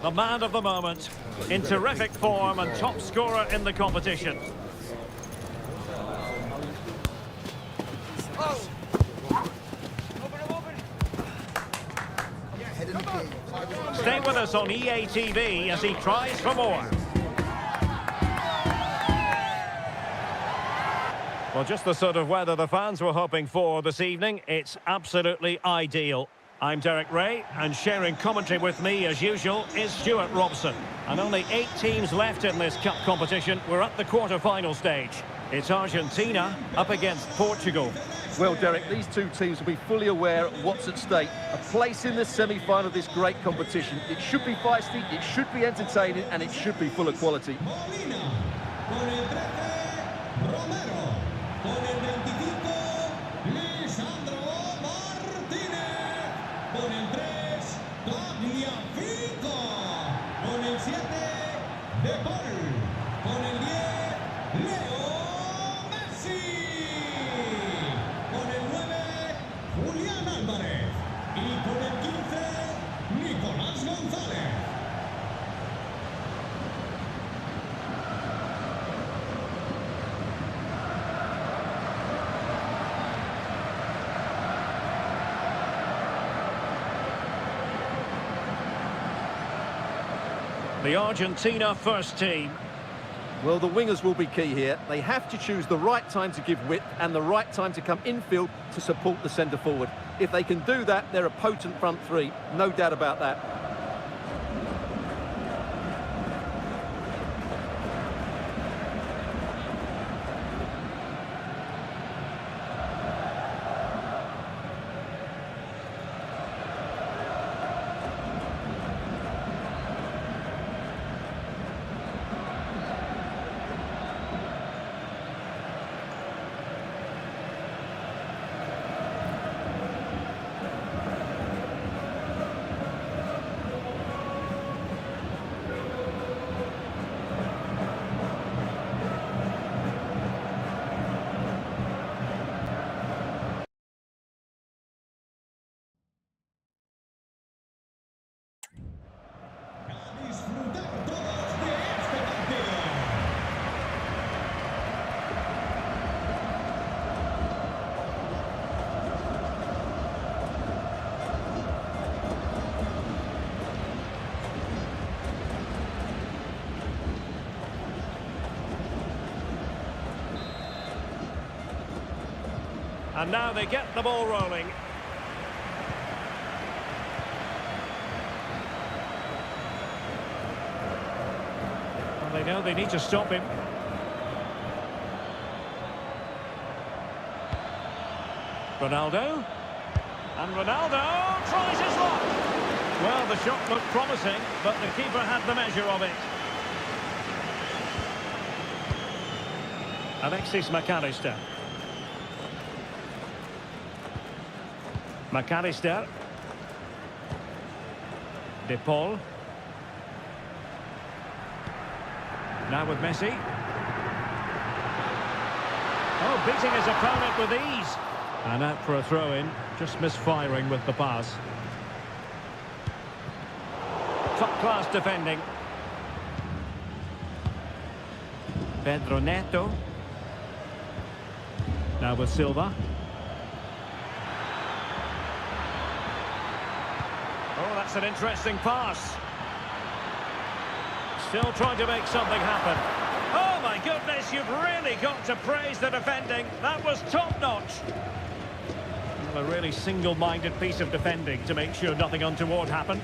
the man of the moment, in terrific form and top scorer in the competition. Stay with us on EA TV as he tries for more. Well, just the sort of weather the fans were hoping for this evening. It's absolutely ideal. I'm Derek Ray, and sharing commentary with me, as usual, is Stuart Robson. And only 8 teams left in this cup competition. We're at the quarter-final stage. It's Argentina up against Portugal. Well, Derek, these two teams will be fully aware of what's at stake. A place in the semi-final of this great competition. It should be feisty, it should be entertaining, and it should be full of quality. The Argentina first team. Well, the wingers will be key here. They have to choose the right time to give width and the right time to come infield to support the centre forward. If they can do that, they're a potent front three. No doubt about that. And now they get the ball rolling. And they know they need to stop him. Ronaldo. And Ronaldo tries his luck. Well, the shot looked promising, but the keeper had the measure of it. Alexis McAllister. McAllister. De Paul. Now with Messi. Oh, beating his opponent with ease. And out for a throw-in, just misfiring with the pass. Top-class defending. Pedro Neto. Now with Silva. Oh, that's an interesting pass. Still trying to make something happen. Oh, my goodness, you've really got to praise the defending. That was top-notch. Well, a really single-minded piece of defending to make sure nothing untoward happened.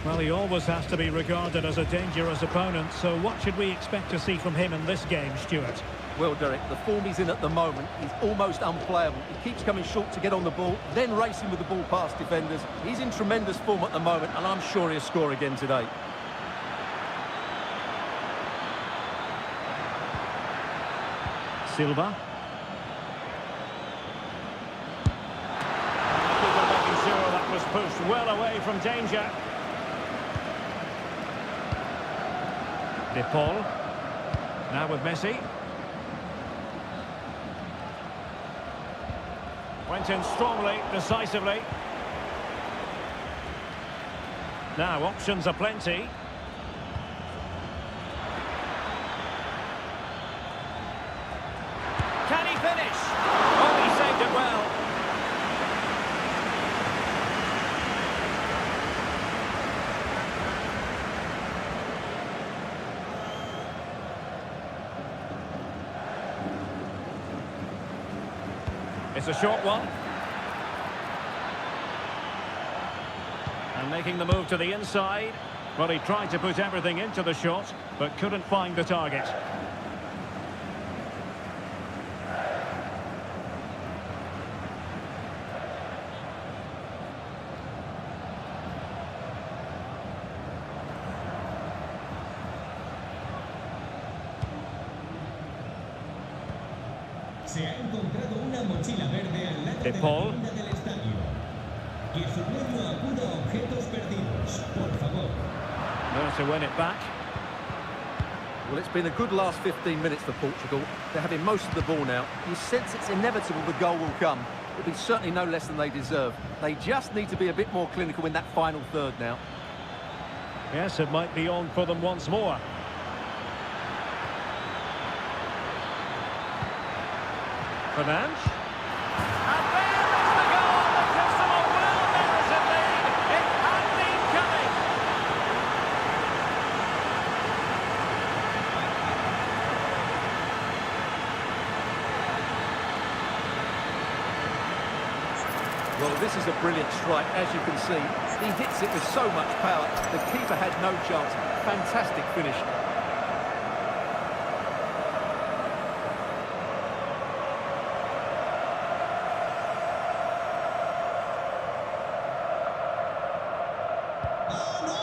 Well, he always has to be regarded as a dangerous opponent, so what should we expect to see from him in this game, Stuart? Well, Derek, the form he's in at the moment is almost unplayable. He keeps coming short to get on the ball, then racing with the ball past defenders. He's in tremendous form at the moment, and I'm sure he'll score again today. Silva. Making sure that was pushed well away from danger. De Paul. Now with Messi. Went in strongly, decisively. Now, options are plenty. Can he finish? Oh, he saved it well. It's a short one. And making the move to the inside. Well, he tried to put everything into the shot, but couldn't find the target. Se ha encontrado una mochila verde al lado de la Paul. tienda del estadio. Que su dueño acuda a objetos perdidos, por favor. There to win it back. Well, it's been a good last 15 minutes for Portugal. They're having most of the ball now. You sense it's inevitable the goal will come. It'll be certainly no less than they deserve. They just need to be a bit more clinical in that final third now. Yes, it might be on for them once more. Fernandes. And there is the goal that gives them a well-merited lead. It had been coming. Well, this is a brilliant strike, as you can see. He hits it with so much power. The keeper had no chance. Fantastic finish.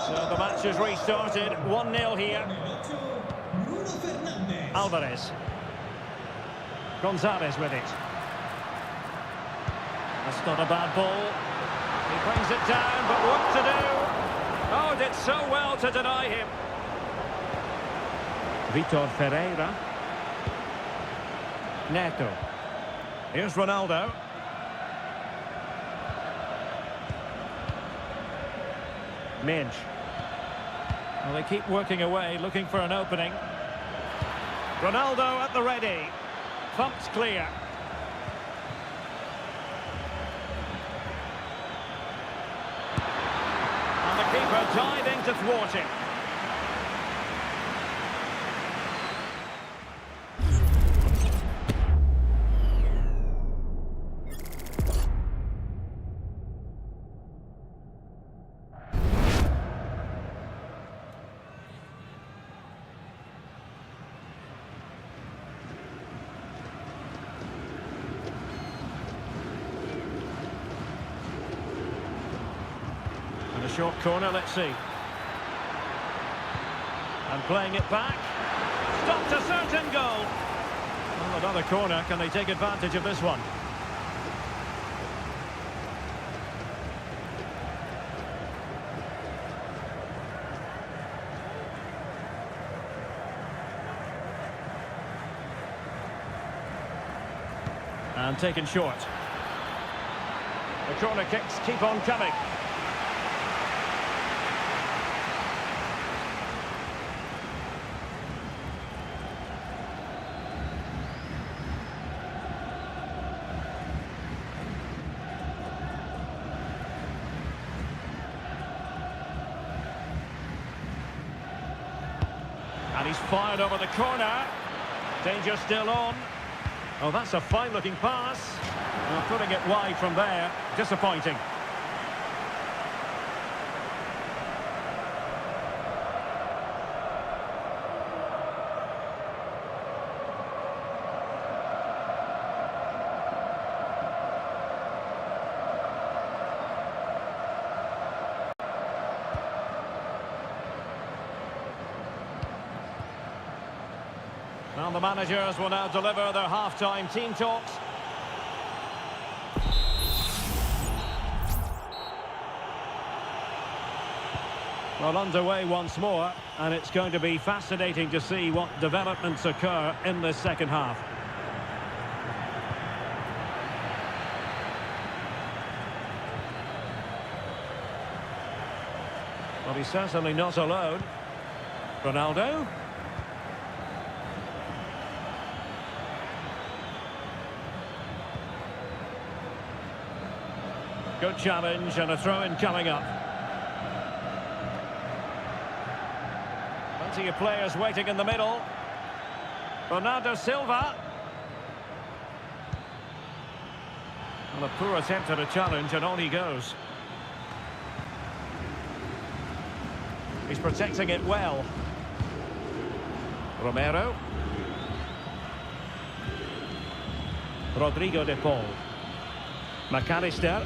So the match has restarted. 1-0 here. Bruno Fernandes. Alvarez. Gonzalez with it. That's not a bad ball. He brings it down, but what to do? Oh, did so well to deny him. Vitor Ferreira. Neto. Here's Ronaldo. Minge. Well, they keep working away, looking for an opening. Ronaldo at the ready. Thumped clear. And the keeper diving to thwart him. And a short corner, let's see. And playing it back. Stopped a certain goal. Well, another corner. Can they take advantage of this one? And taken short. The corner kicks keep on coming. And he's fired over the corner. Danger still on. Oh, that's a fine-looking pass. Well, putting it wide from there. Disappointing. Well, the managers will now deliver their half-time team talks. Well, underway once more, and it's going to be fascinating to see what developments occur in this second half. Well, he's certainly not alone. Ronaldo. Good challenge and a throw-in coming up. Plenty of players waiting in the middle. Bernardo Silva. Well, a poor attempt at a challenge and on he goes. He's protecting it well. Romero. Rodrigo de Paul. McAllister.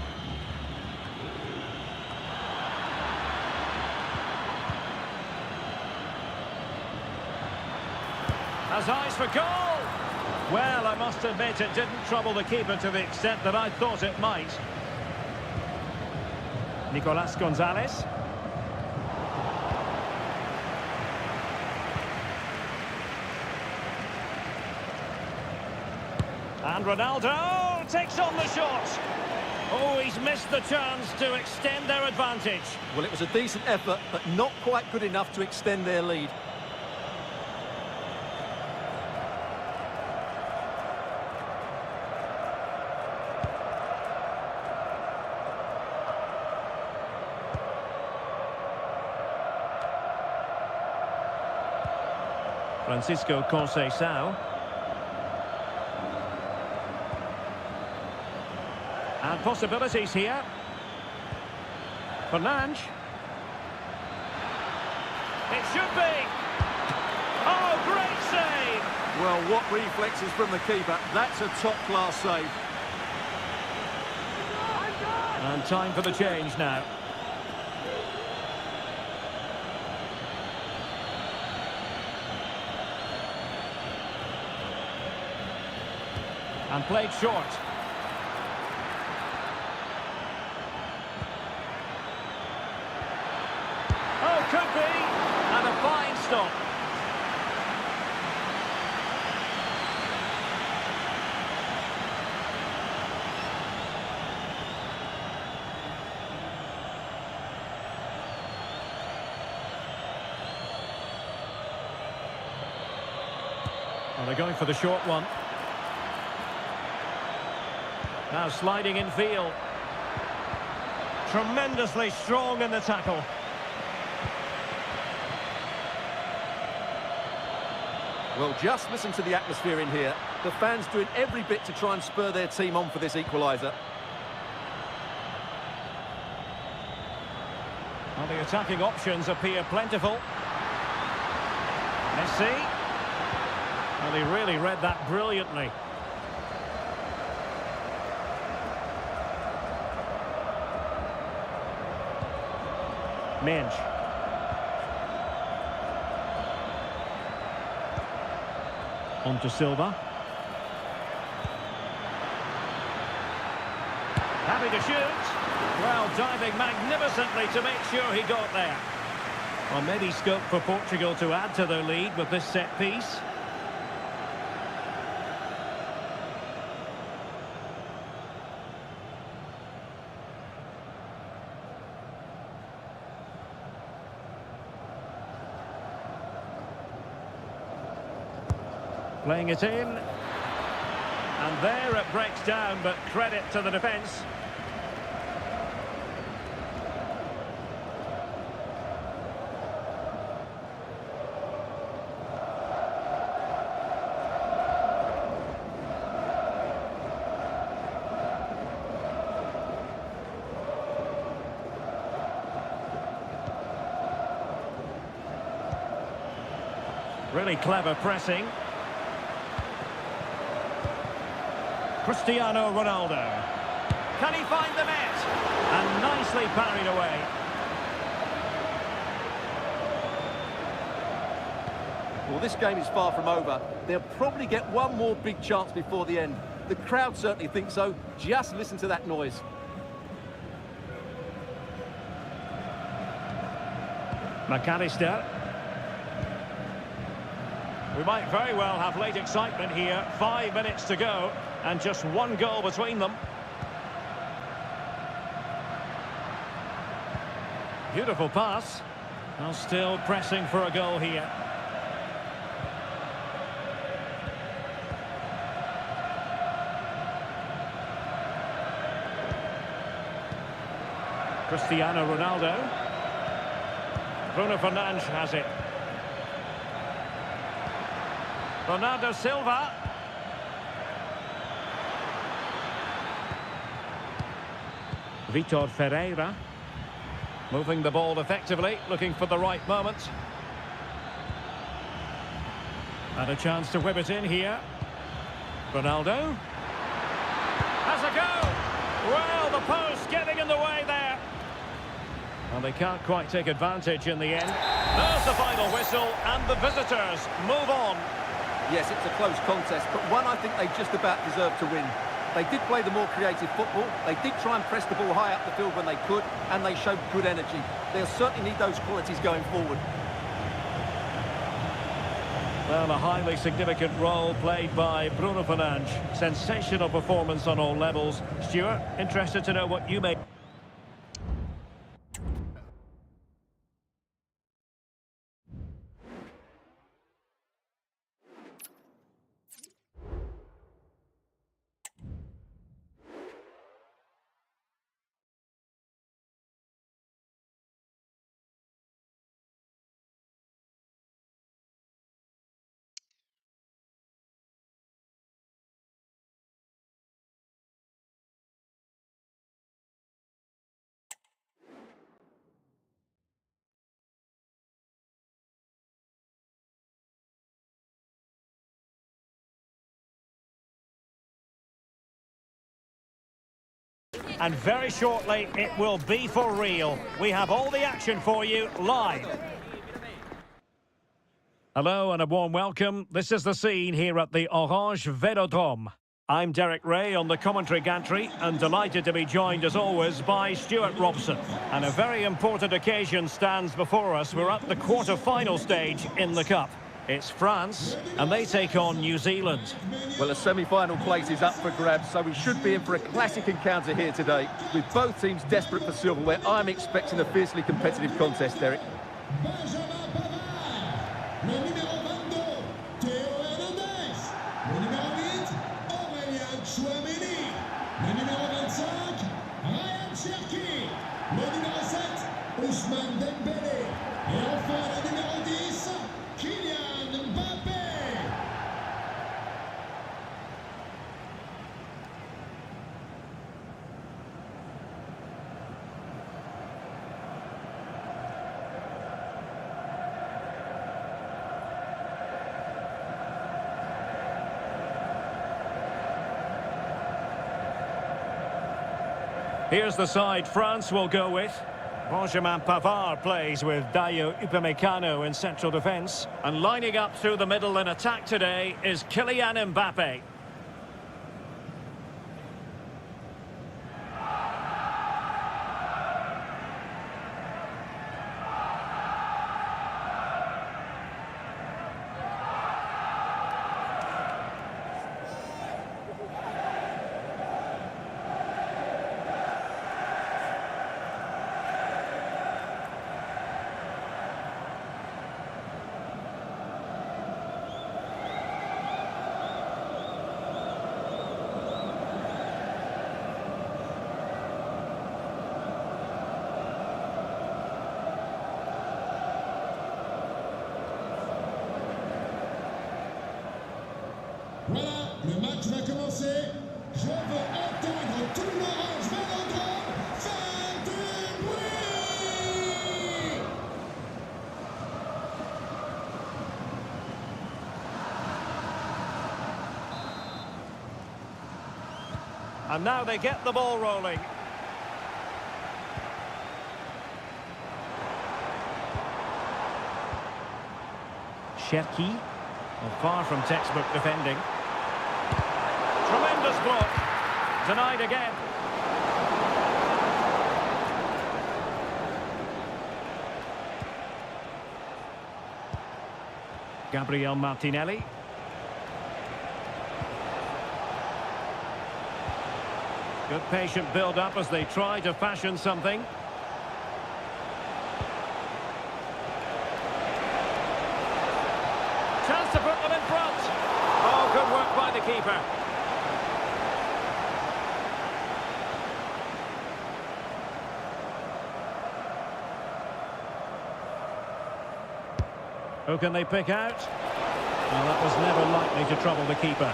Has eyes for goal. Well, I must admit it didn't trouble the keeper to the extent that I thought it might. Nicolas Gonzalez. And Ronaldo takes on the shot. Oh, he's missed the chance to extend their advantage. Well, it was a decent effort, but not quite good enough to extend their lead. Francisco Conceição. And possibilities here. Fernandes. It should be. Oh, great save! Well, what reflexes from the keeper. That's a top-class save. And time for the change now. And played short. Oh, could be. And a fine stop. Well, they're going for the short one. Now sliding in field. Tremendously strong in the tackle. Well, just listen to the atmosphere in here. The fans doing every bit to try and spur their team on for this equaliser. Well, the attacking options appear plentiful. Messi. Well, he really read that brilliantly. Mensch. On to Silva. Happy to shoot. Well, diving magnificently to make sure he got there. Well, maybe scope for Portugal to add to their lead with this set piece. Playing it in. And there it breaks down, but credit to the defence. Really clever pressing. Cristiano Ronaldo. Can he find the net? And nicely parried away. Well, this game is far from over. They'll probably get one more big chance before the end. The crowd certainly think so. Just listen to that noise. McAllister. We might very well have late excitement here. 5 minutes to go and just one goal between them. Beautiful pass. Well, still pressing for a goal here. Cristiano Ronaldo. Bruno Fernandes has it. Bernardo Silva. Vitor Ferreira. Moving the ball effectively, looking for the right moment. And a chance to whip it in here. Ronaldo. Has a go! Well, the post getting in the way there. And they can't quite take advantage in the end. There's the final whistle, and the visitors move on. Yes, it's a close contest, but one I think they just about deserve to win. They did play the more creative football, they did try and press the ball high up the field when they could, and they showed good energy. They'll certainly need those qualities going forward. Well, a highly significant role played by Bruno Fernandes. Sensational performance on all levels. Stuart, interested to know what you make. And very shortly, it will be for real. We have all the action for you live. Hello and a warm welcome. This is the scene here at the Orange Velodrome. I'm Derek Ray on the commentary gantry and delighted to be joined as always by Stuart Robson. And a very important occasion stands before us. We're at the quarter-final stage in the Cup. It's France, and they take on New Zealand. Well, a semi-final place is up for grabs, so we should be in for a classic encounter here today. With both teams desperate for silverware, I'm expecting a fiercely competitive contest, Derek. Here's the side France will go with. Benjamin Pavard plays with Dayo Upamecano in central defence. And lining up through the middle in attack today is Kylian Mbappe. Voilà, le match va commencer. Je veux entendre tout l'Orange Velodrome faire du bruit. And now they get the ball rolling. Cherki, well, far from textbook defending. Tremendous block. Denied again. Gabriel Martinelli. Good patient build-up as they try to fashion something. keeper. Who can they pick out? Well, that was never likely to trouble the keeper.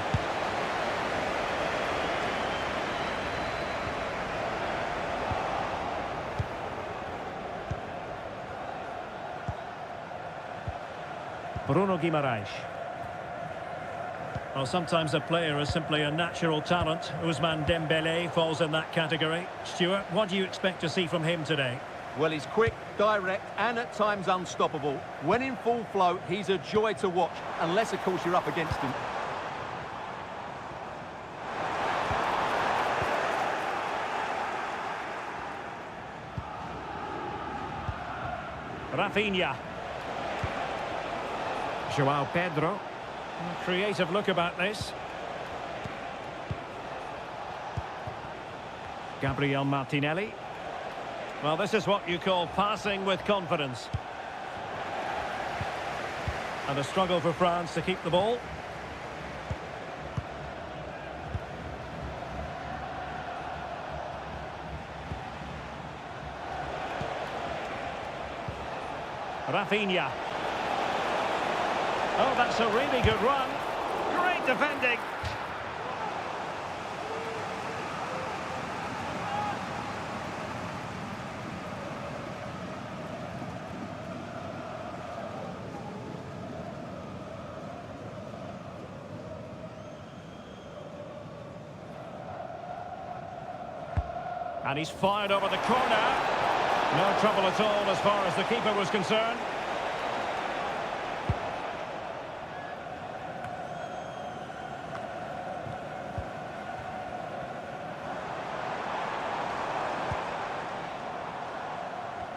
Bruno Guimaraes. Well, sometimes a player is simply a natural talent. Ousmane Dembélé falls in that category. Stuart, what do you expect to see from him today? Well, he's quick, direct, and at times unstoppable. When in full flow, he's a joy to watch, unless, of course, you're up against him. Rafinha. João Pedro. Creative look about this. Gabriel Martinelli. Well, this is what you call passing with confidence. And a struggle for France to keep the ball. Rafinha. Oh, that's a really good run. Great defending. And he's fired over the corner. No trouble at all as far as the keeper was concerned.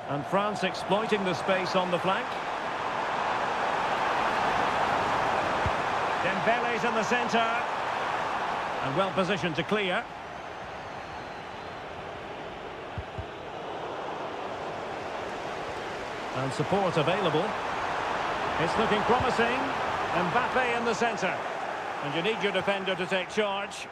And France exploiting the space on the flank. Dembele's in the centre. And well positioned to clear. And support available. It's looking promising. Mbappe in the centre. And you need your defender to take charge.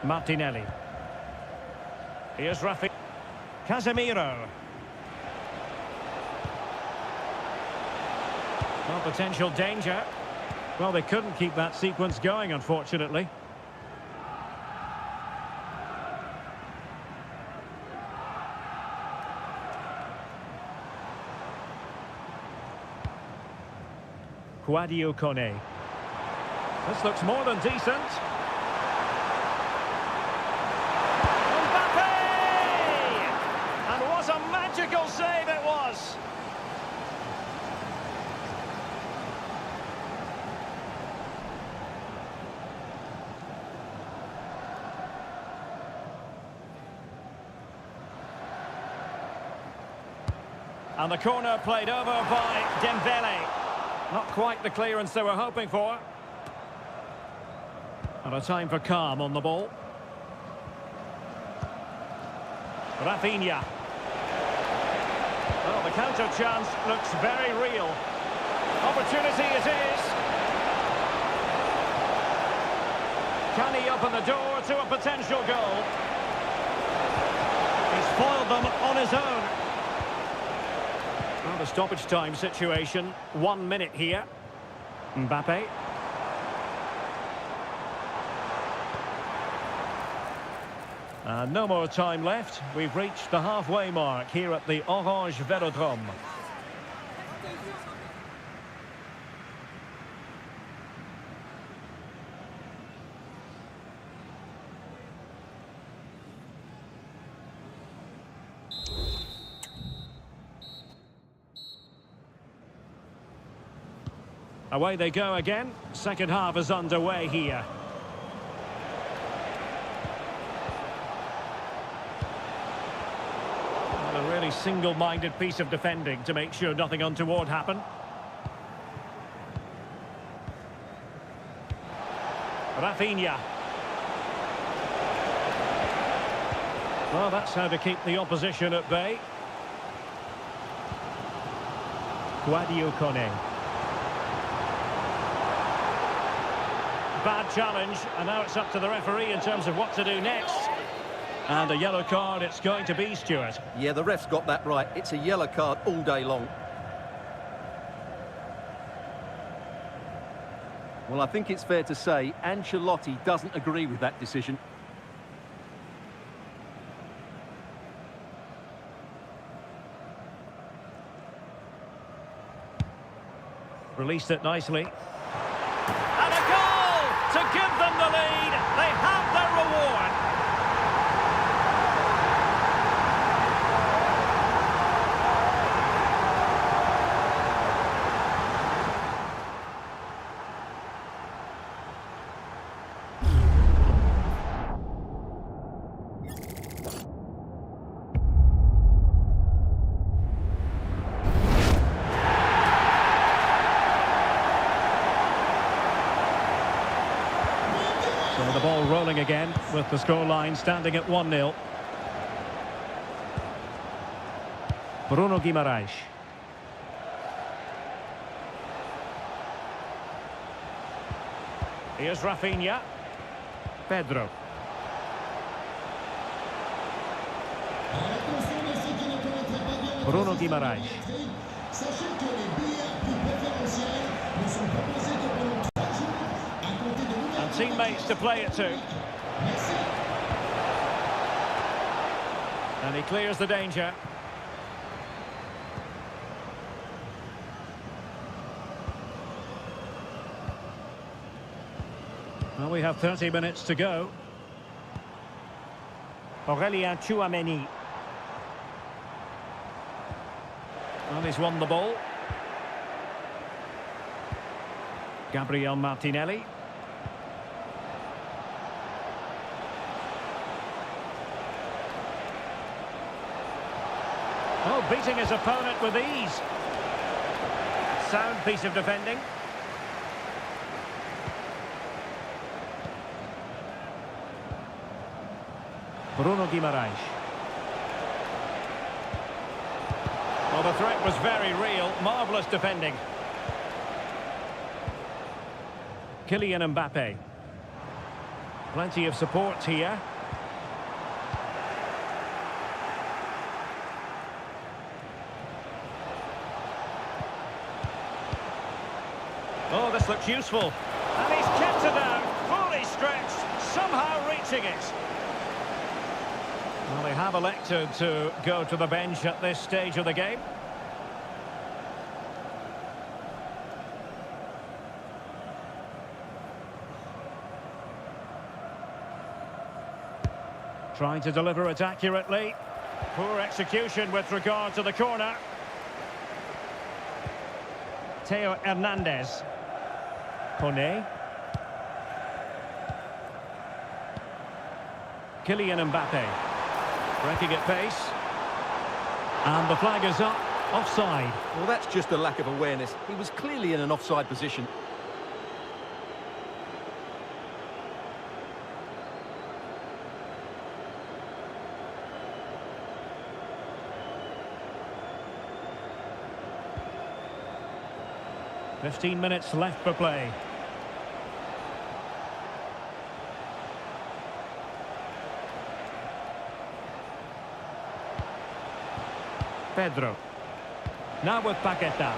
Martinelli. Here's Rafi. Casemiro. Well, potential danger. Well, they couldn't keep that sequence going, unfortunately. Sadio Kone. This looks more than decent. A magical save it was. And the corner played over by Dembele. Not quite the clearance they were hoping for. And a time for calm on the ball. Rafinha. Well, the counter chance looks very real. Opportunity it is. Can he open the door to a potential goal? He's foiled them on his own. Well, the stoppage time situation. 1 minute here. Mbappe. No more time left. We've reached the halfway mark here at the Orange Velodrome. Away they go again. Second half is underway here. A really single-minded piece of defending to make sure nothing untoward happened. Rafinha. Well, that's how to keep the opposition at bay. Guadio Kone. Bad challenge, and now it's up to the referee in terms of what to do next. And a yellow card it's going to be, Stuart. Yeah, the ref's got that right. It's a yellow card all day long. Well, I think it's fair to say Ancelotti doesn't agree with that decision. Released it nicely. And a goal to give them the lead. They have their reward. So the ball rolling again with the scoreline standing at 1-0. Bruno Guimaraes. Here's Rafinha. Pedro. Bruno Guimaraes. Sachez que les billets plus préférentiels ne sont proposés que pendant 3 jours à compter de l'ouverture. And teammates to play it to. Merci. And he clears the danger. Well, we have 30 minutes to go. Aurélien Tchouaméni. Well, he's won the ball. Gabriel Martinelli. Oh, beating his opponent with ease. Sound piece of defending. Bruno Guimaraes. Well, the threat was very real. Marvellous defending. Kylian Mbappe. Plenty of support here. Oh, this looks useful. And he's kept it out, fully stretched, somehow reaching it. Well, they have elected to go to the bench at this stage of the game. Trying to deliver it accurately. Poor execution with regard to the corner. Theo Hernandez. Kone. Kylian Mbappe. Breaking at pace. And the flag is up. Offside. Well, that's just a lack of awareness. He was clearly in an offside position. "15 minutes left for play. Pedro. Now with Paqueta.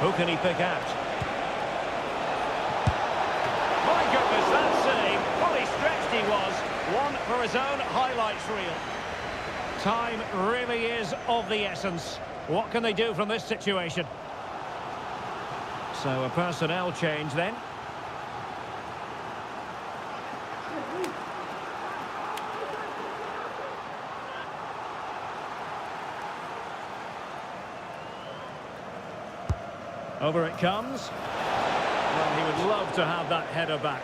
Who can he pick out? My goodness, that save. Fully stretched he was. One for his own highlights reel. Time really is of the essence. What can they do from this situation? So a personnel change then. Over it comes. Well, he would love to have that header back.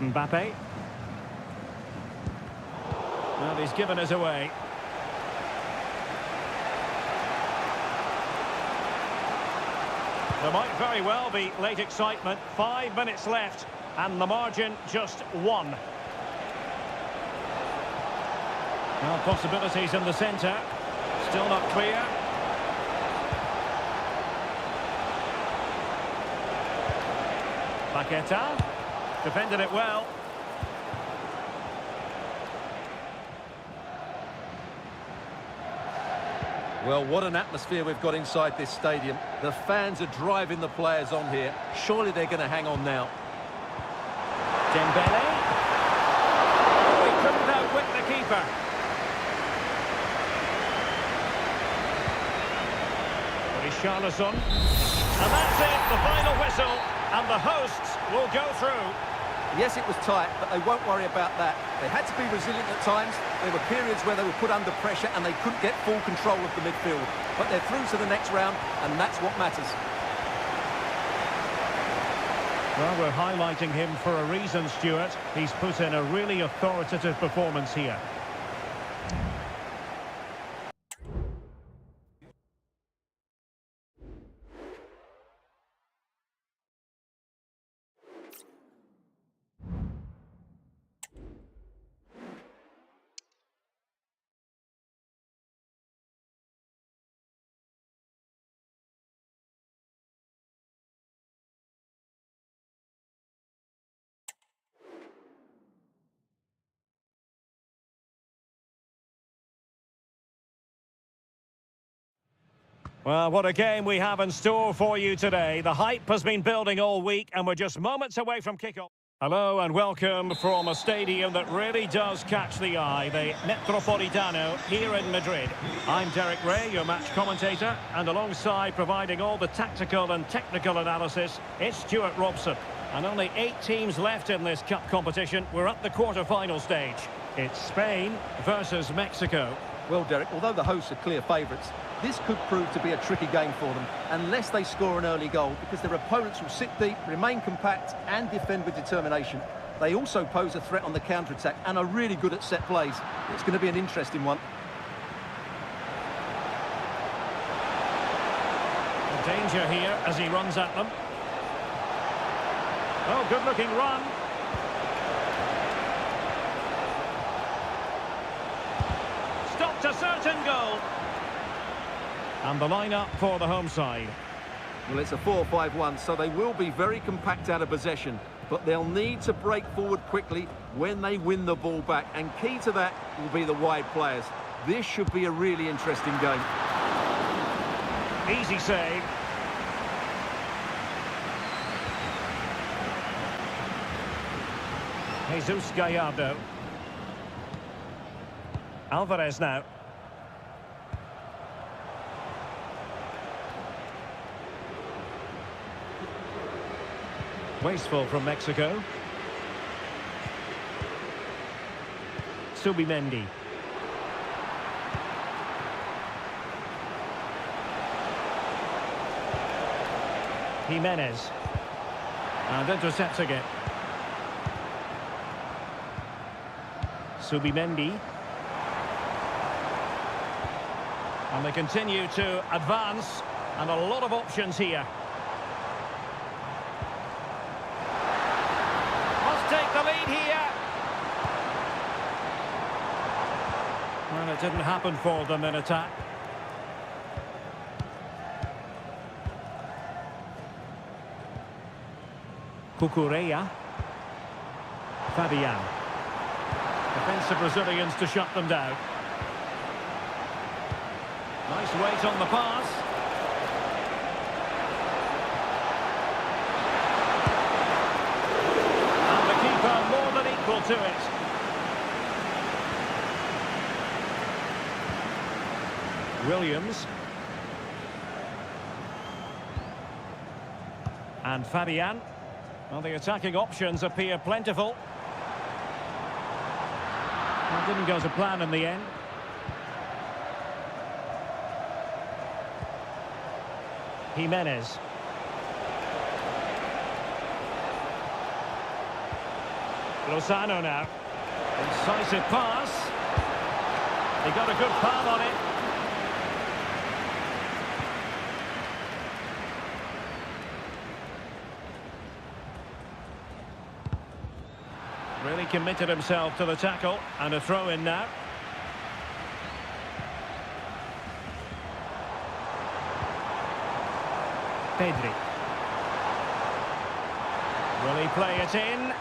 Mbappe. Well, he's given us away. There might very well be late excitement. 5 minutes left, and the margin just 1. Well, possibilities in the centre. Still not clear. Paqueta. Defended it well. Well, what an atmosphere we've got inside this stadium. The fans are driving the players on here. Surely they're going to hang on now. Dembele. Oh, he couldn't outwit the keeper. Richarlison. And that's it, the final whistle. And the hosts will go through. Yes, it was tight, but they won't worry about that. They had to be resilient at times. There were periods where they were put under pressure and they couldn't get full control of the midfield. But they're through to the next round, and that's what matters. Well, we're highlighting him for a reason, Stuart. He's put in a really authoritative performance here. Well, what a game we have in store for you today. The hype has been building all week and we're just moments away from kickoff. Hello and welcome from a stadium that really does catch the eye, the Metropolitano here in Madrid. I'm Derek Ray, your match commentator, and alongside providing all the tactical and technical analysis, it's Stuart Robson. And only 8 teams left in this cup competition. We're at the quarter-final stage. It's Spain versus Mexico. Well, Derek, although the hosts are clear favourites, this could prove to be a tricky game for them, unless they score an early goal, because their opponents will sit deep, remain compact and defend with determination. They also pose a threat on the counter-attack and are really good at set plays. It's going to be an interesting one. The danger here as he runs at them. Oh, good-looking run. Stopped a certain goal. And the line-up for the home side. Well, it's a 4-5-1, so they will be very compact out of possession, but they'll need to break forward quickly when they win the ball back, and key to that will be the wide players. This should be a really interesting game. Easy save. Jesus Gallardo. Alvarez now. Wasteful from Mexico. Subimendi. Jimenez. And intercepts again. Subimendi. And they continue to advance. And a lot of options here. Take the lead here. Well, it didn't happen for them in attack. Cucurella. Fabian. Defensive Brazilians to shut them down. Nice weight on the pass. More than equal to it. Williams. And Fabian. Well, the attacking options appear plentiful. Well, didn't go to plan in the end. Jimenez. Lozano now. Incisive pass. He got a good palm on it. Really committed himself to the tackle, and a throw in now. Pedri. Will he play it in?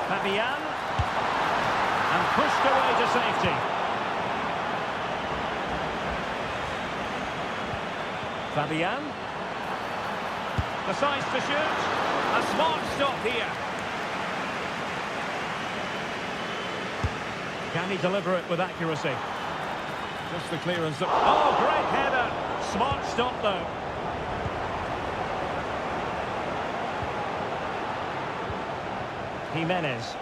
Fabian. And pushed away to safety. Fabian. Decides to shoot. A smart stop here. Can he deliver it with accuracy? Just the clearance. Oh, great header. Smart stop, though. Jimenez.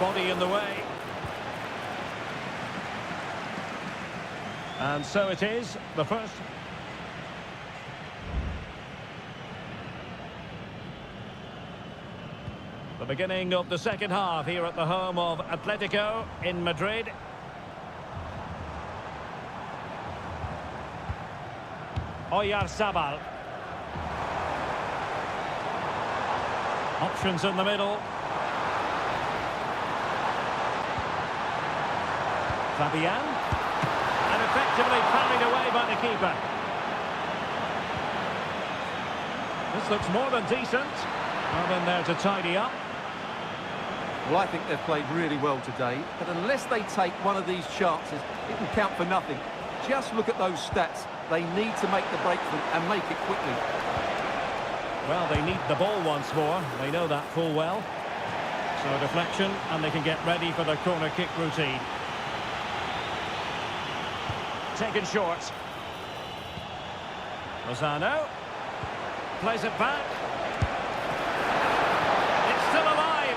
Body in the way. And so it is, the first. The beginning of the second half here at the home of Atletico in Madrid. Oyarzabal. Options in the middle. Fabian, and effectively parried away by the keeper. This looks more than decent. Well in there to tidy up. Well, I think they've played really well today, but unless they take one of these chances, it can count for nothing. Just look at those stats. They need to make the breakthrough and make it quickly. Well, they need the ball once more. They know that full well. So a deflection, and they can get ready for the corner kick routine. Taken short. Lozano plays it back. It's still alive.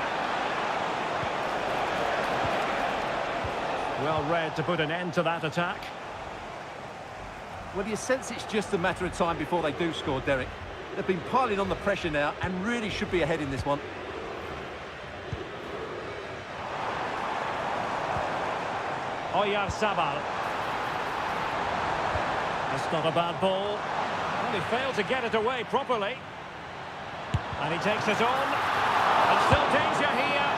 Well read to put an end to that attack. Well, you sense it's just a matter of time before they do score, Derek. They've been piling on the pressure now and really should be ahead in this one. Oyarzabal. It's not a bad ball. Well, he failed to get it away properly. And he takes it on. And still danger here.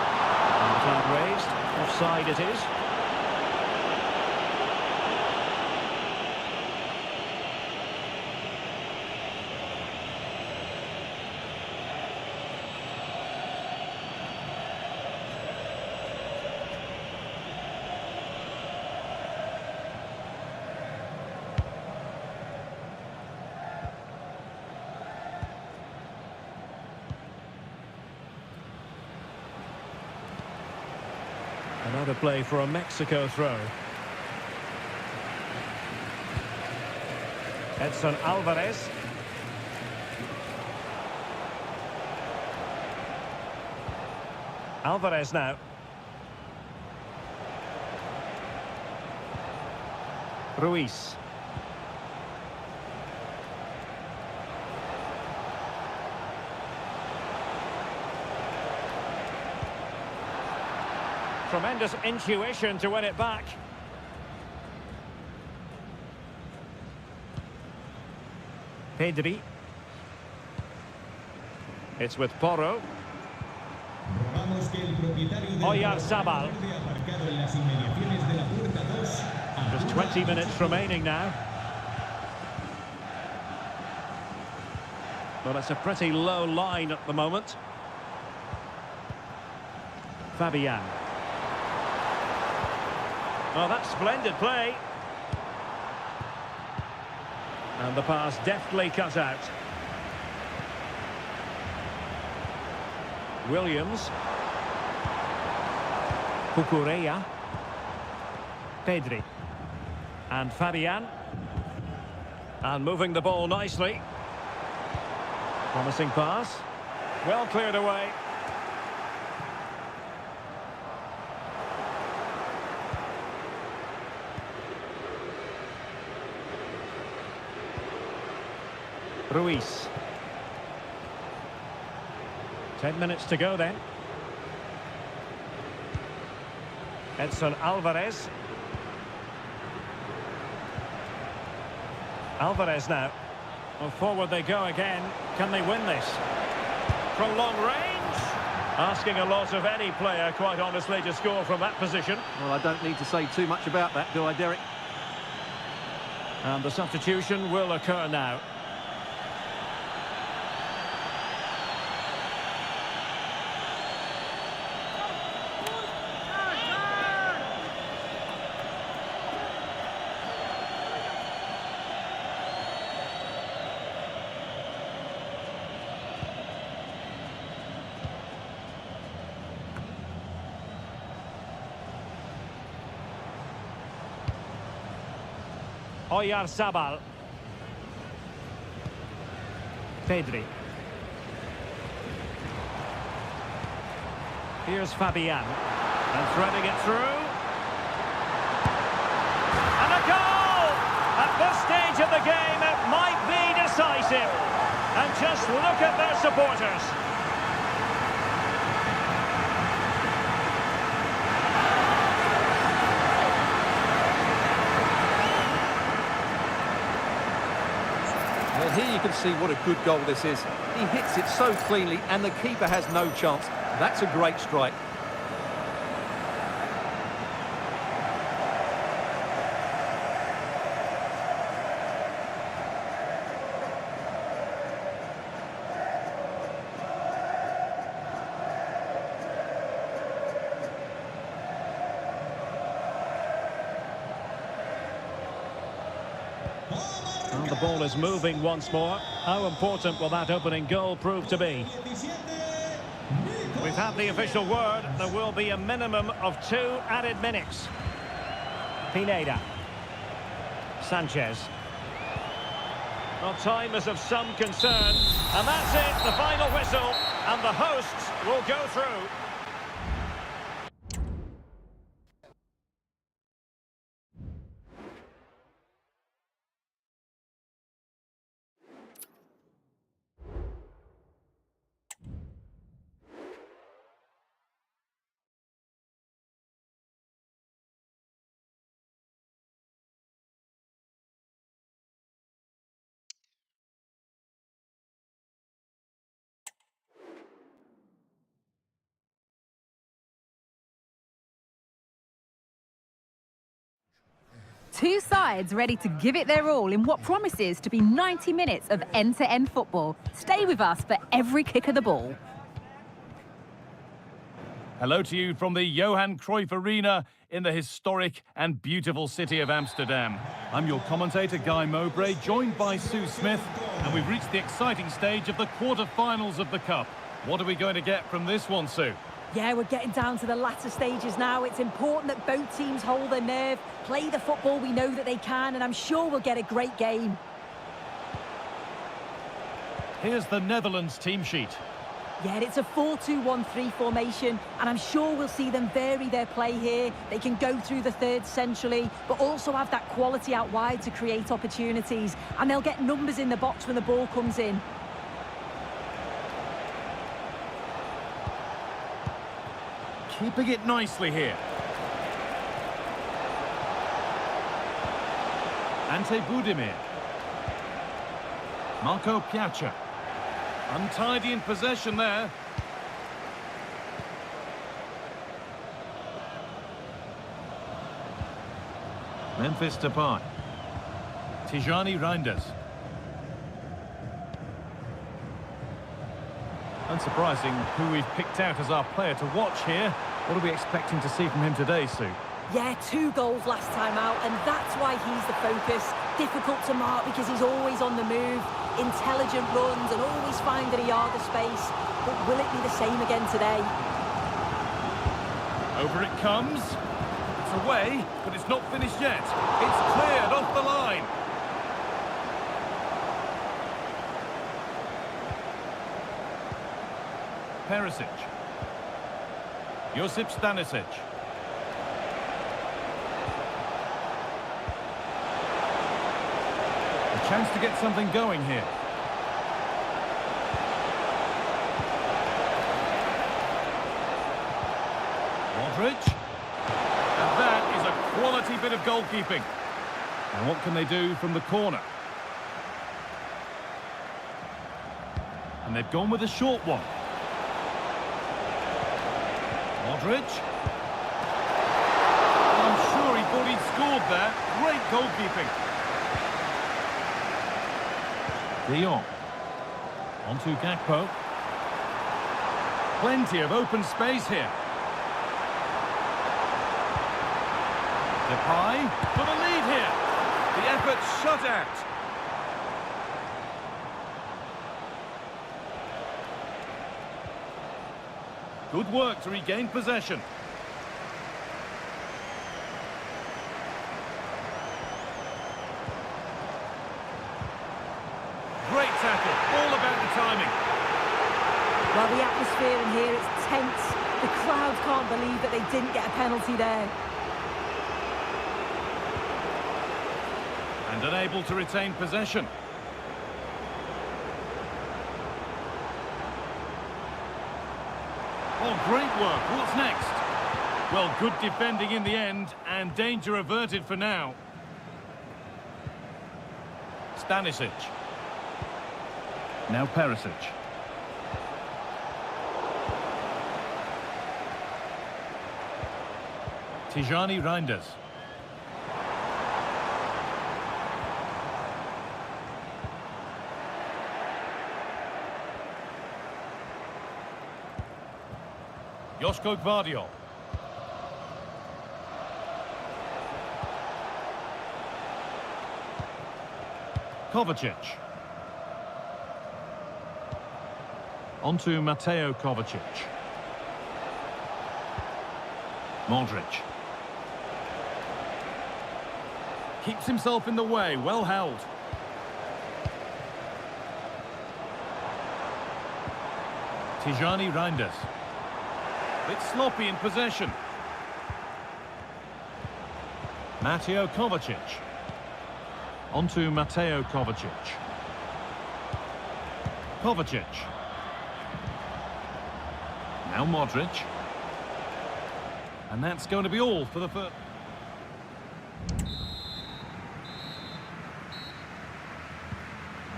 And flag raised. Offside it is. Another play for a Mexico throw. Edson Alvarez. Alvarez now. Ruiz. Tremendous intuition to win it back. Pedri. It's with Porro. Oyarzabal. Just 20 minutes remaining now. Well, it's a pretty low line at the moment. Fabian. Oh, that's splendid play. And the pass deftly cut out. Williams. Cucurella. Pedri. And Fabian. And moving the ball nicely. Promising pass. Well cleared away. Ruiz. 10 minutes to go then. Edson Alvarez. Alvarez now. Well, forward they go again. Can they win this? From long range. Asking a lot of any player, quite honestly, to score from that position. Well, I don't need to say too much about that, do I, Derek? And the substitution will occur now. Oyarzabal. Pedri. Here's Fabian. And threading it through. And a goal! At this stage of the game, it might be decisive. And just look at their supporters. Well, here you can see what a good goal this is. He hits it so cleanly and the keeper has no chance. That's a great strike. And the ball is moving once more. How important will that opening goal prove to be? We've had the official word. There will be a minimum of 2 added minutes. Pineda. Sanchez. Well, time is of some concern. And that's it, the final whistle. And the hosts will go through. Two sides ready to give it their all in what promises to be 90 minutes of end-to-end football. Stay with us for every kick of the ball. Hello to you from the Johan Cruyff Arena in the historic and beautiful city of Amsterdam. I'm your commentator, Guy Mowbray, joined by Sue Smith, and we've reached the exciting stage of the quarter-finals of the Cup. What are we going to get from this one, Sue? Yeah, we're getting down to the latter stages now. It's important that both teams hold their nerve, play the football we know that they can, and I'm sure we'll get a great game. Here's the Netherlands team sheet. Yeah, it's a 4-2-1-3 formation, and I'm sure we'll see them vary their play here. They can go through the third centrally, but also have that quality out wide to create opportunities, and they'll get numbers in the box when the ball comes in. Keeping it nicely here. Ante Budimir. Marco Piaccia. Untidy in possession there. Memphis Depay. Tijani Reinders. Unsurprising who we've picked out as our player to watch here. What are we expecting to see from him today, Sue? Yeah, 2 goals last time out, and that's why he's the focus. Difficult to mark because he's always on the move, intelligent runs and always finding a yard of space. But will it be the same again today? Over it comes. It's away, but it's not finished yet. It's cleared off the line. Perisic. Josip Stanisic. A chance to get something going here. Modric. And that is a quality bit of goalkeeping. And what can they do from the corner? And they've gone with a short one. Modric. I'm sure he thought he'd scored there. Great goalkeeping. De Jong. Onto Gakpo. Plenty of open space here. Depay for the lead here. The effort shut out. Good work to regain possession. Great tackle, all about the timing. Well, the atmosphere in here is tense. The crowd can't believe that they didn't get a penalty there. And unable to retain possession. Oh, great work. What's next? Well, good defending in the end, and danger averted for now. Stanisic. Now Perisic. Tijani Reinders. Joško Gvardiol. Kovacic. Onto Mateo Kovacic. Modric. Keeps himself in the way, well held. Tijani Reinders. Bit sloppy in possession. Mateo Kovacic. Onto Mateo Kovacic. Kovacic. Now Modric. And that's going to be all for the first.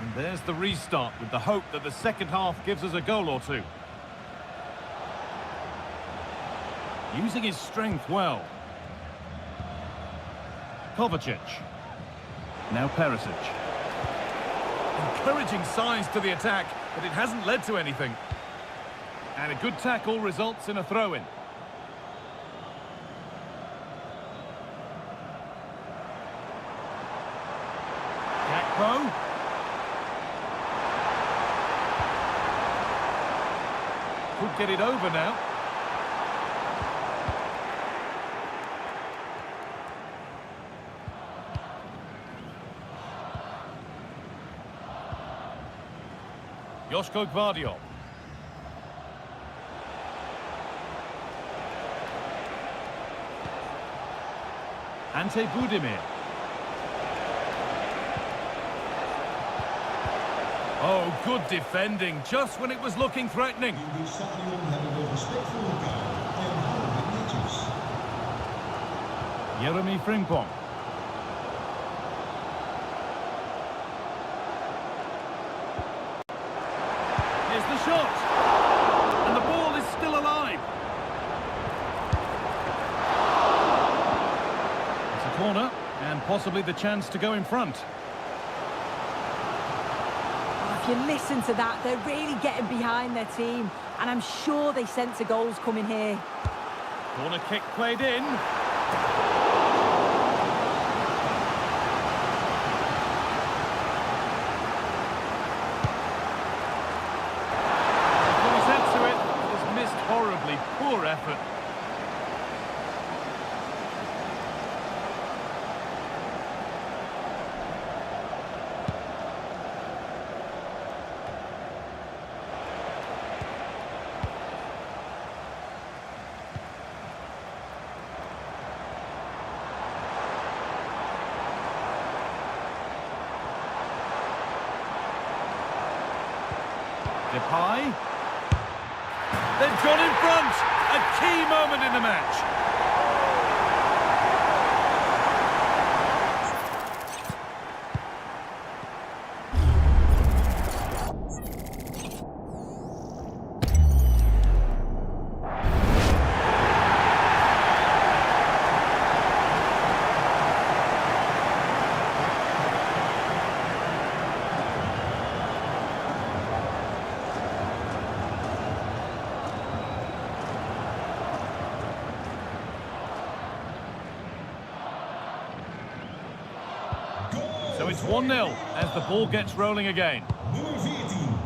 And there's the restart with the hope that the second half gives us a goal or two. Using his strength well. Kovacic. Now Perisic. Encouraging signs to the attack, but it hasn't led to anything. And a good tackle results in a throw-in. Gakpo. Could get it over now. Joško Gvardiol. Ante Budimir. Oh, good defending, just when it was looking threatening. Jeremy Frimpong. Here's the shot. And the ball is still alive. It's a corner, and possibly the chance to go in front. If you listen to that, they're really getting behind their team. And I'm sure they sense a goal's coming here. Corner kick played in. Horribly poor effort. Depay. They've gone in front. A key moment in the match. So it's 1-0 as the ball gets rolling again. Nummer 14,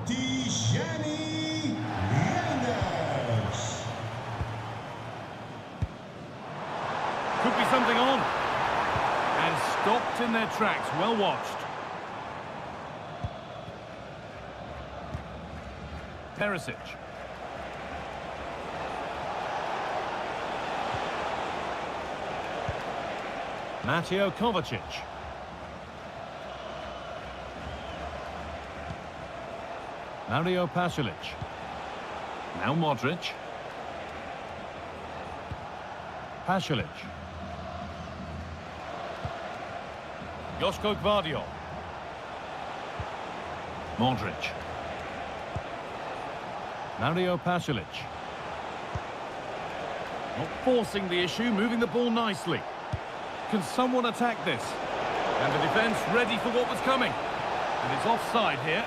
Tijani Reinders. Could be something on. And stopped in their tracks. Well watched. Perisic. Mateo Kovacic. Mario Pasalic. Now Modric. Pasalic. Joško Gvardiol. Modric. Mario Pasalic. Not forcing the issue, moving the ball nicely. Can someone attack this? And the defence ready for what was coming. And it's offside here.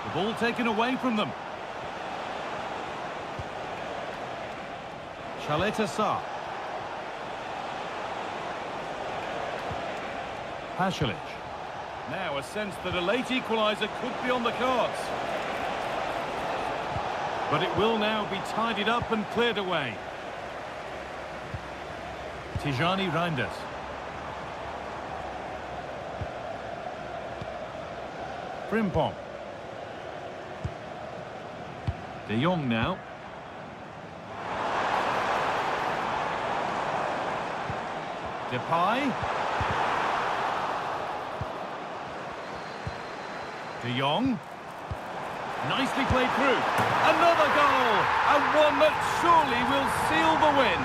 The ball taken away from them. Chaleta Sarr. Pasalic. Now a sense that a late equaliser could be on the cards. But it will now be tidied up and cleared away. Tijani Reinders. Frimpong. De Jong now. Depay. De Jong. Nicely played through. Another goal! And one that surely will seal the win.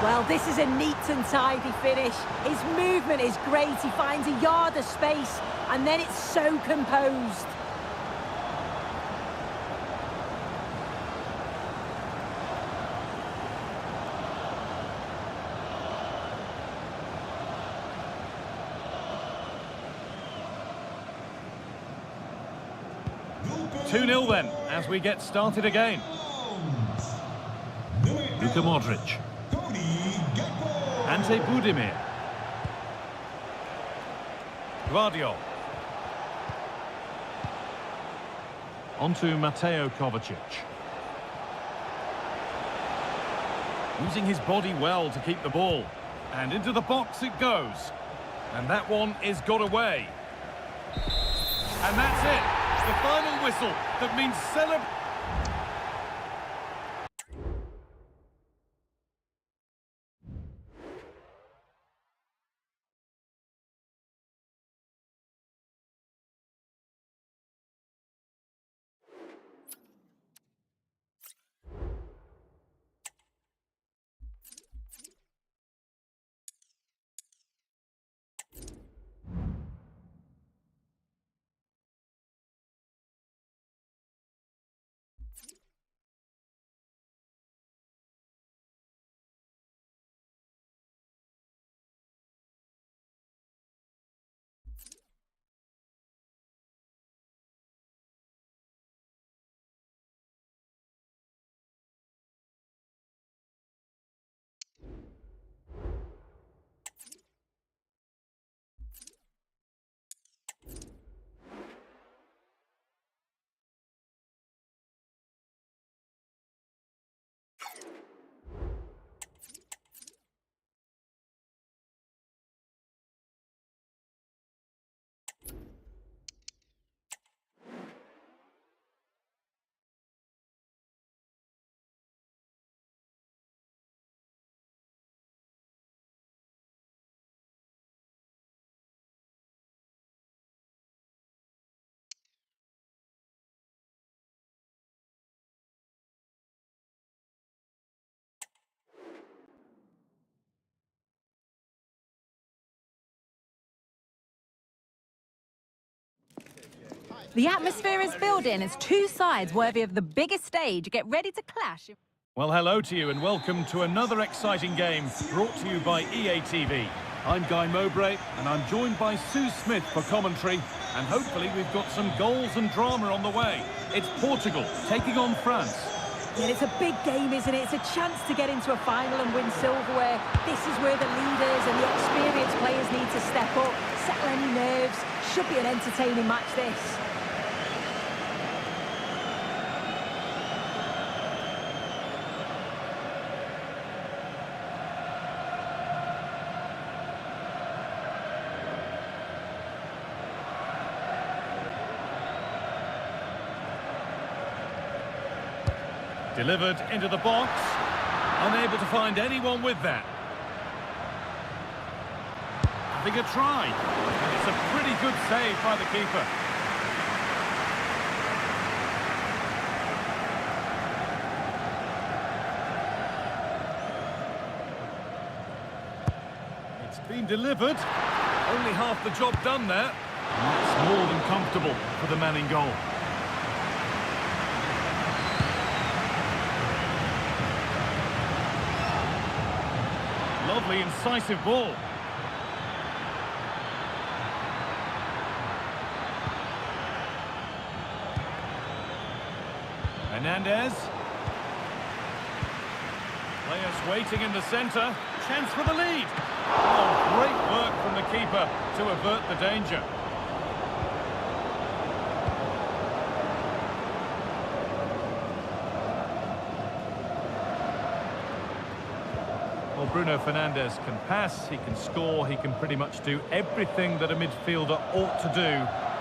Well, this is a neat and tidy finish. His movement is great. He finds a yard of space, and then it's so composed. Doelpunt 2-0 then, as we get started again. Luka Modric. Ante Budimir. Gvardiol. Onto Mateo Kovacic. Using his body well to keep the ball. And into the box it goes. And that one is got away. And that's it. The final whistle that means celebration. The atmosphere is building as two sides worthy of the biggest stage get ready to clash. Well, hello to you and welcome to another exciting game brought to you by EA TV. I'm Guy Mowbray and I'm joined by Sue Smith for commentary, and hopefully we've got some goals and drama on the way. It's Portugal taking on France. Yeah, it's a big game, isn't it? It's a chance to get into a final and win silverware. This is where the leaders and the experienced players need to step up, settle any nerves. Should be an entertaining match, this. Delivered into the box. Unable to find anyone with that. Having a try. And it's a pretty good save by the keeper. It's been delivered. Only half the job done there. And that's more than comfortable for the man in goal. Lovely, incisive ball. Hernandez. Players waiting in the centre. Chance for the lead. Oh, great work from the keeper to avert the danger. Well, Bruno Fernandes can pass, he can score, he can pretty much do everything that a midfielder ought to do.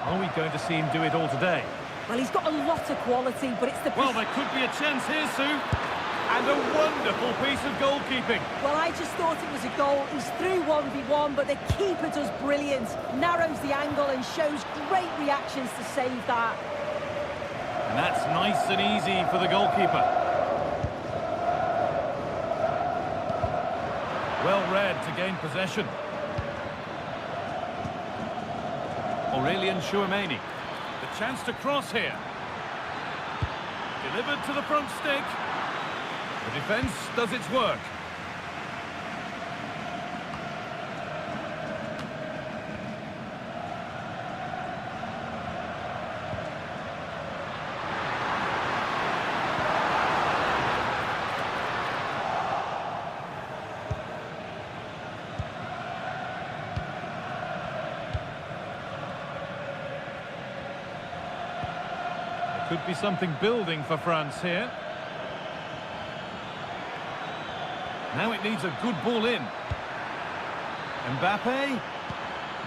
Are we going to see him do it all today? Well, he's got a lot of quality, but it's the... Well, there could be a chance here, Sue. And a wonderful piece of goalkeeping. Well, I just thought it was a goal. He's through 1v1, but the keeper does brilliant. Narrows the angle and shows great reactions to save that. And that's nice and easy for the goalkeeper. Well read to gain possession. Aurelien Chouameni. The chance to cross here. Delivered to the front stick. The defence does its work. Could be something building for France here. Now it needs a good ball in. Mbappe.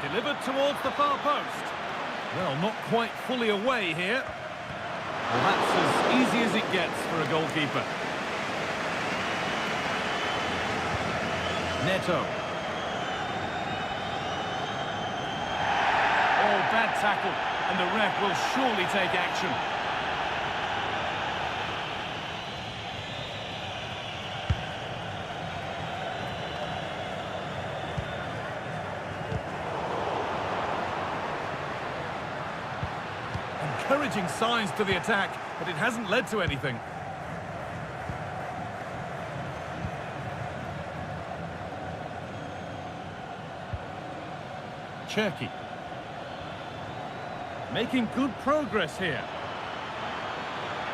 Delivered towards the far post. Well, not quite fully away here. Well, that's as easy as it gets for a goalkeeper. Neto. Oh, bad tackle. And the ref will surely take action. Encouraging signs to the attack, but it hasn't led to anything. Cherki. Making good progress here.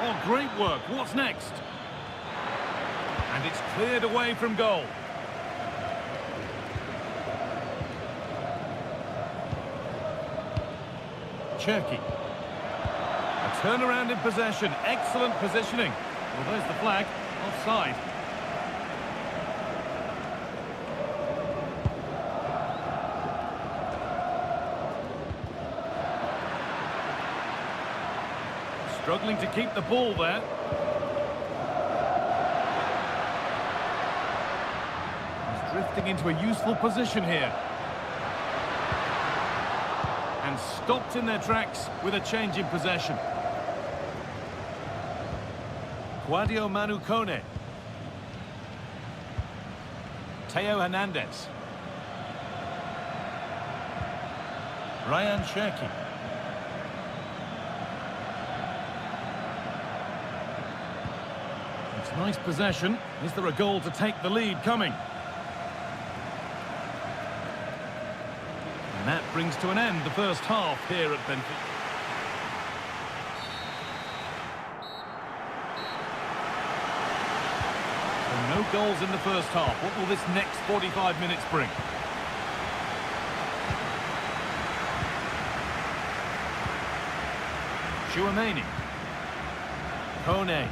Oh, great work. What's next? And it's cleared away from goal. Cherki. A turnaround in possession. Excellent positioning. Well, there's the flag. Offside. Struggling to keep the ball there. He's drifting into a useful position here. And stopped in their tracks with a change in possession. Guadio Manu Kone. Theo Hernandez. Ryan Cherki. Nice possession. Is there a goal to take the lead coming? And that brings to an end the first half here at Benfica. So no goals in the first half. What will this next 45 minutes bring? Chouameni. Kone.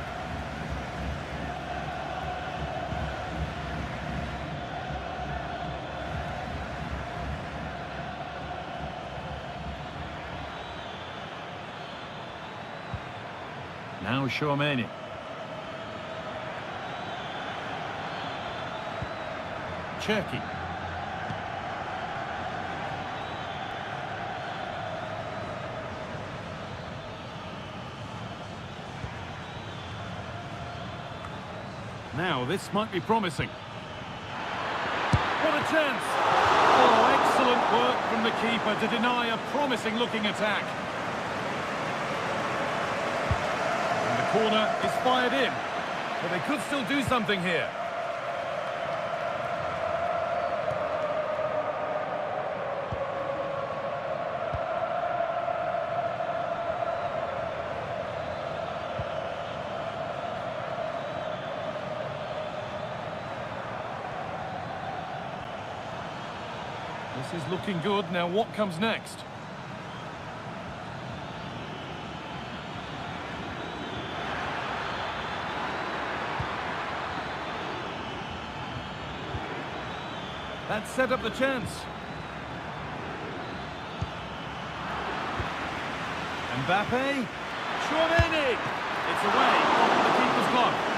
Now Chouameni. Cherki. Now, this might be promising. What a chance! Oh, excellent work from the keeper to deny a promising-looking attack. And the corner is fired in. But they could still do something here. This is looking good. Now what comes next? That set up the chance. Mbappe. Chouameni. It's away off the keeper's glove.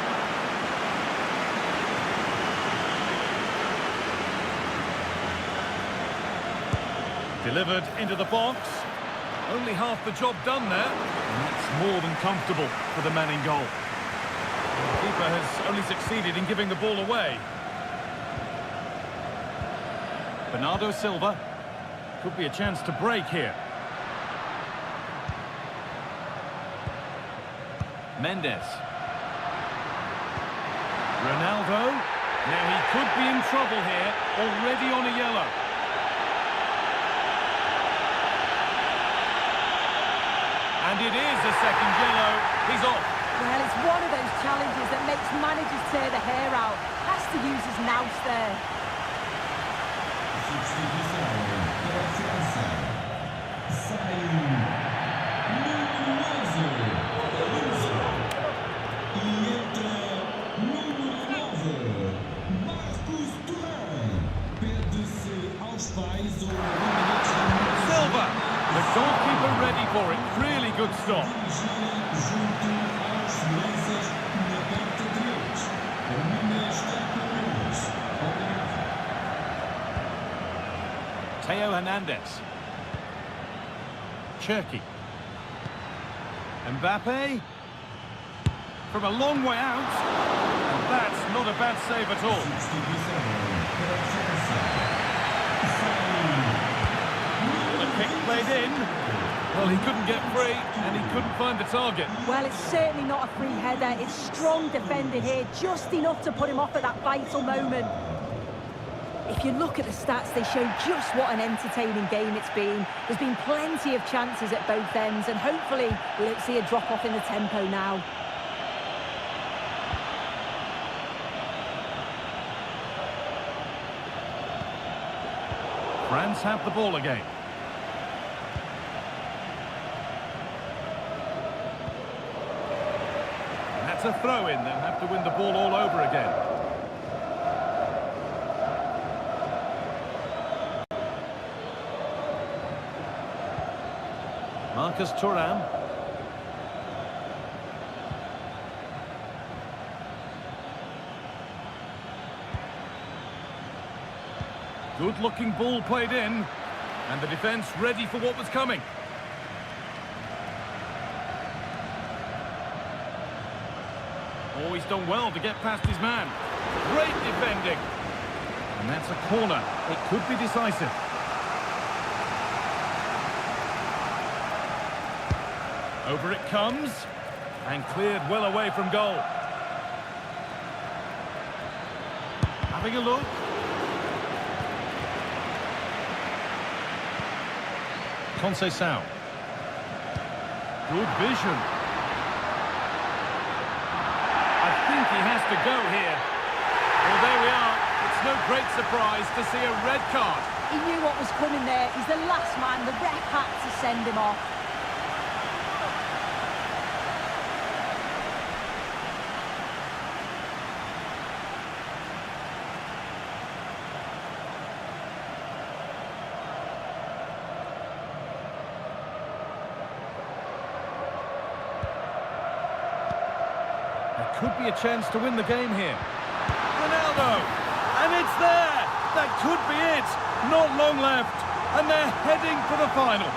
Delivered into the box. Only half the job done there. And that's more than comfortable for the man in goal. The keeper has only succeeded in giving the ball away. Bernardo Silva. Could be a chance to break here. Mendes. Ronaldo. Now he could be in trouble here. Already on a yellow. And it is a second yellow. He's off. Well, it's one of those challenges that makes managers tear the hair out. Has to use his nous there. Silva. The goalkeeper ready for it. Really good stop. Theo Hernandez. Cherki. Mbappe. From a long way out. And that's not a bad save at all. The kick played in. Well, he couldn't get free, and he couldn't find the target. Well, it's certainly not a free header. It's strong defending here, just enough to put him off at that vital moment. If you look at the stats, they show just what an entertaining game it's been. There's been plenty of chances at both ends, and hopefully we don't see a drop-off in the tempo now. France have the ball again. A throw-in, they'll have to win the ball all over again. Marcus Thuram. Good-looking ball played in, and the defence ready for what was coming. Oh, he's done well to get past his man. Great defending. And that's a corner. It could be decisive. Over it comes. And cleared well away from goal. having a look. Conceição. Good vision. I think he has to go here. Well, there we are. It's no great surprise to see a red card. He knew what was coming there. He's the last man. The ref had to send him off. There could be a chance to win the game here. Ronaldo! And it's there! That could be it! Not long left. And they're heading for the final.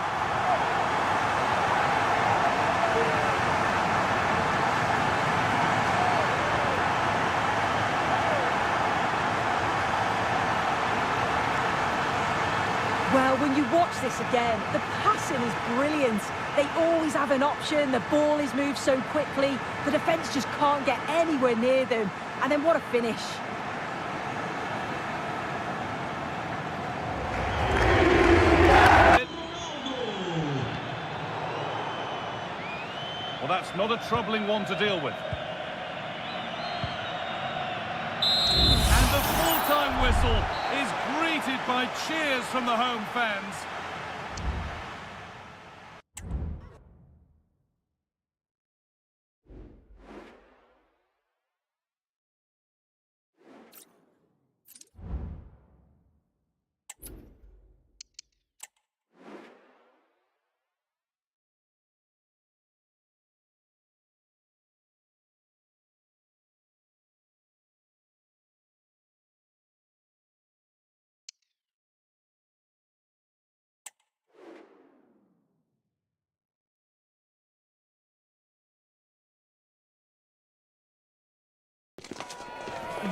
Well, when you watch this again, the passing is brilliant. They always have an option, the ball is moved so quickly, the defence just can't get anywhere near them. And then what a finish. Well, that's not a troubling one to deal with. And the full-time whistle is greeted by cheers from the home fans.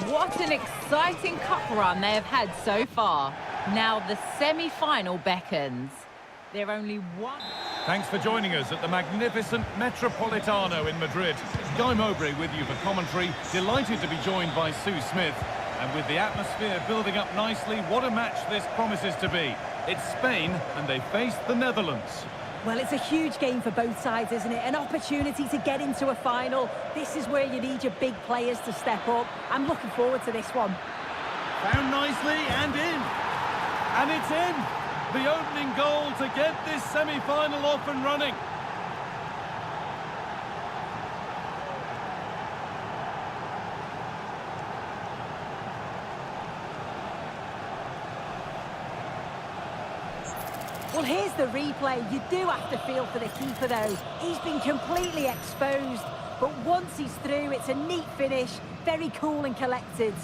What an exciting cup run they have had so far. Now the semi-final beckons. They're only one... Thanks for joining us at the magnificent Metropolitano in Madrid. Guy Mowbray with you for commentary. Delighted to be joined by Sue Smith. And with the atmosphere building up nicely, what a match this promises to be. It's Spain and they face the Netherlands. Well, it's a huge game for both sides, isn't it? An opportunity to get into a final. This is where you need your big players to step up. I'm looking forward to this one. Found nicely and in. And it's in. The opening goal to get this semi-final off and running. Well, here's the replay. You do have to feel for the keeper, though. He's been completely exposed. But once he's through, it's a neat finish. Very cool and collected.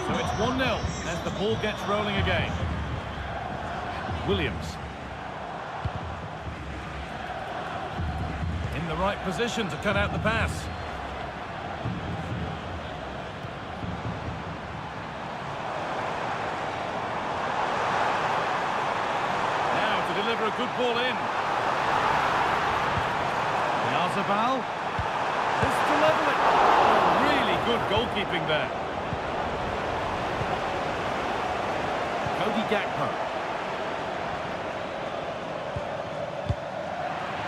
So it's 1-0 as the ball gets rolling again. Williams. In the right position to cut out the pass. Now to deliver a good ball in. Yazabal. This to level it. Oh, really good goalkeeping there. Gakpo.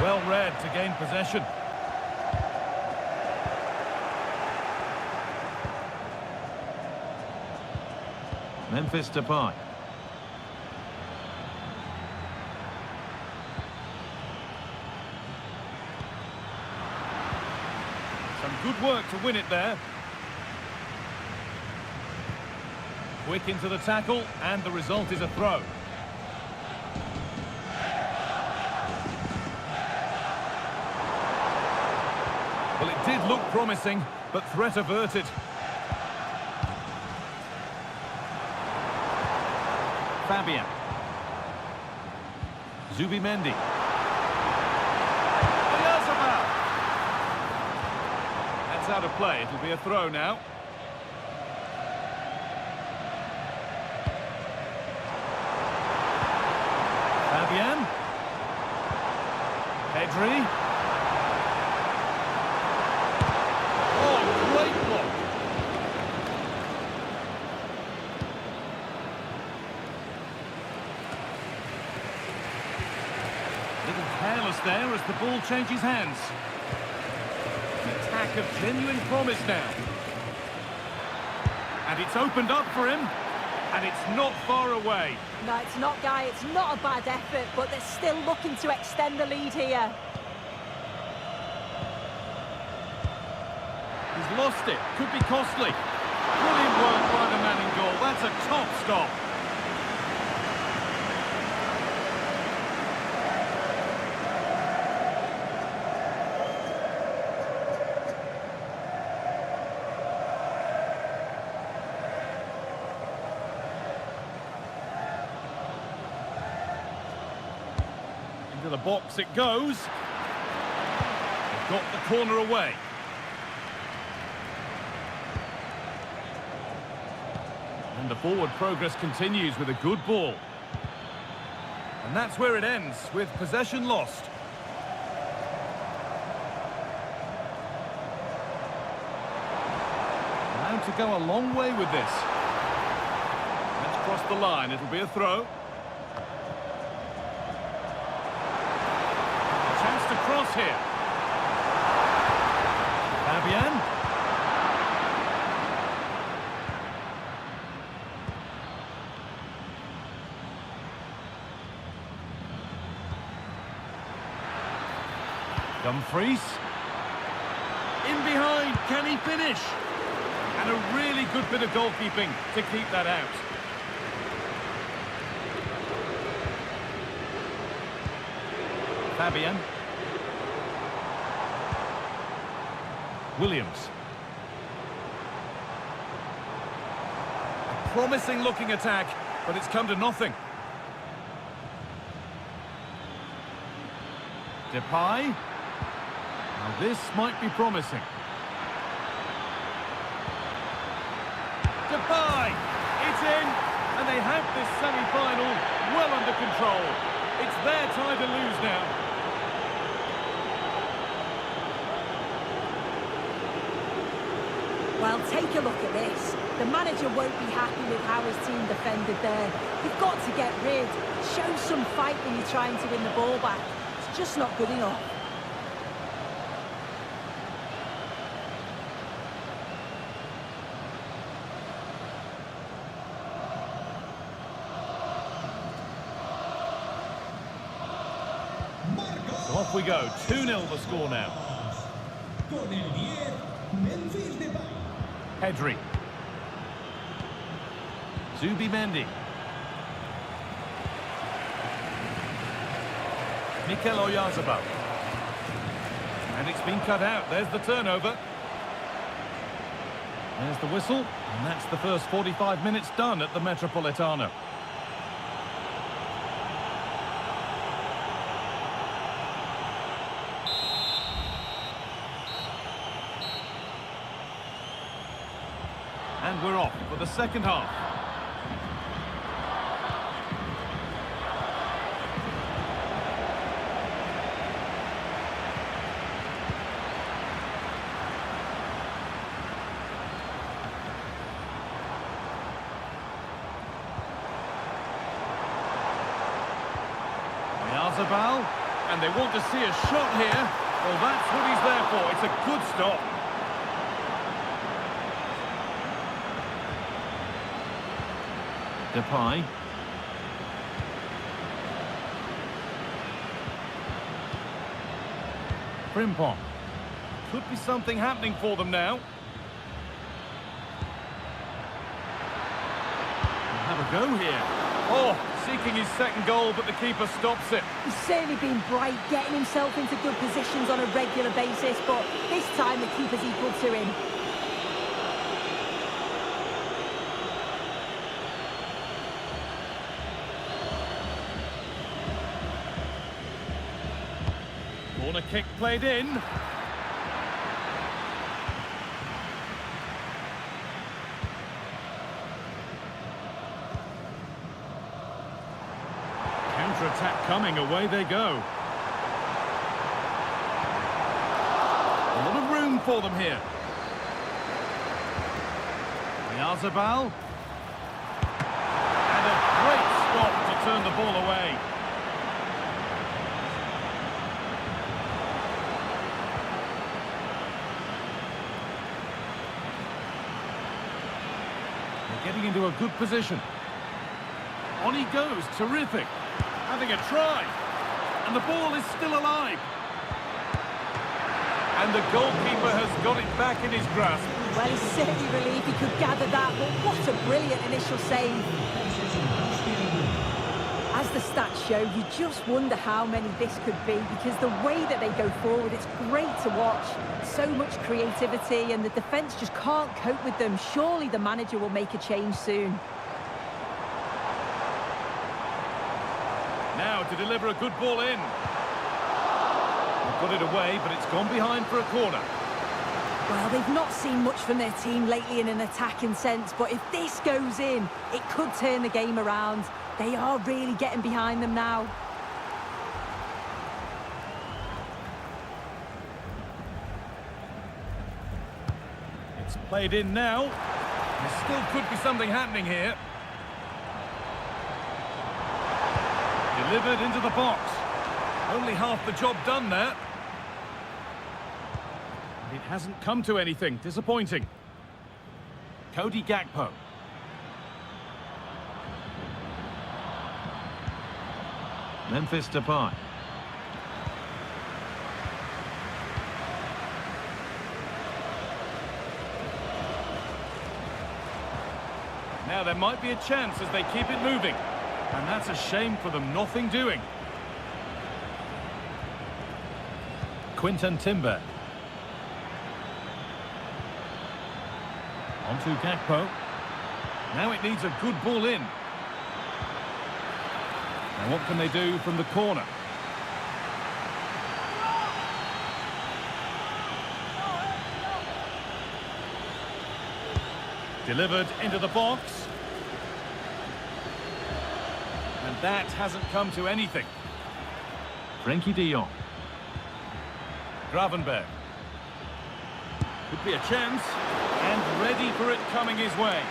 Well read to gain possession. Memphis Depay. Some good work to win it there. Quick into the tackle, and the result is a throw. Well, it did look promising, but threat averted. Fabian. Zubimendi. out of play. It'll be a throw now. Fabian. Pedri. Oh, great block. Little careless there as the ball changes hands. An attack of genuine promise now. And it's opened up for him. And it's not far away. No, it's not, Guy. It's not a bad effort, but they're still looking to extend the lead here. He's lost it. Could be costly. Brilliant work by the man in goal. That's a top stop. Into the box it goes. They've got the corner away. And the forward progress continues with a good ball. And that's where it ends, with possession lost. Allowed to go a long way with this. Let's cross the line, it'll be a throw. A chance to cross here. Fabian. Dumfries. In behind, can he finish? And a really good bit of goalkeeping to keep that out. Fabian. Williams. A promising looking attack, but it's come to nothing. Depay. Now this might be promising. Depay! It's in! And they have this semi-final well under control. It's their time to lose now. Well, take a look at this. The manager won't be happy with how his team defended there. You've got to get rid. Show some fight when you're trying to win the ball back. It's just not good enough. So off we go, 2-0 the score now. Pedri. Zubimendi. Mikel Oyarzabal. And it's been cut out. There's the turnover. There's the whistle. And that's the first 45 minutes done at the Metropolitano. And we're off for the second half. Oyarzabal, and they want to see a shot here. Well, that's what he's there for. It's a good stop. Depay. Frimpong. Could be something happening for them now. Have a go here. Oh, seeking his second goal, but the keeper stops it. He's certainly been bright, getting himself into good positions on a regular basis, but this time the keeper's equal to him. Corner kick played in. attack coming, away they go. A lot of room for them here. Yazabal. And a great stop to turn the ball away. They're getting into a good position. On he goes, terrific. Having a try. And the ball is still alive. And the goalkeeper has got it back in his grasp. Well, he's certainly relieved he could gather that, but what a brilliant initial save. As the stats show, you just wonder how many this could be, because the way that they go forward, it's great to watch. So much creativity, and the defence just can't cope with them. Surely the manager will make a change soon. Now to deliver a good ball in. Got it away, but it's gone behind for a corner. Well, they've not seen much from their team lately in an attacking sense, but if this goes in, it could turn the game around. They are really getting behind them now. It's played in now. There still could be something happening here. Delivered into the box. Only half the job done there. It hasn't come to anything. Disappointing. Cody Gakpo. Memphis Depay. Now there might be a chance as they keep it moving. And that's a shame for them. Nothing doing. Quinton Timber. Onto Gakpo. Now it needs a good ball in. Now what can they do from the corner? Delivered into the box. And that hasn't come to anything. Frenkie de Jong. Gravenberg. Could be a chance. And ready for it coming his way.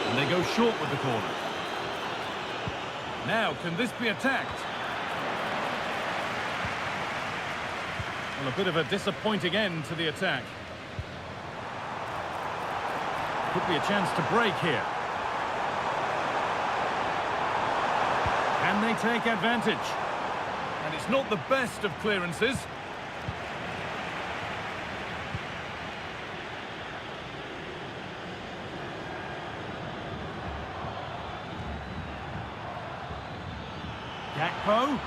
And they go short with the corner. Now, can this be attacked? Well, a bit of a disappointing end to the attack. Could be a chance to break here. And they take advantage. And it's not the best of clearances. Gakpo.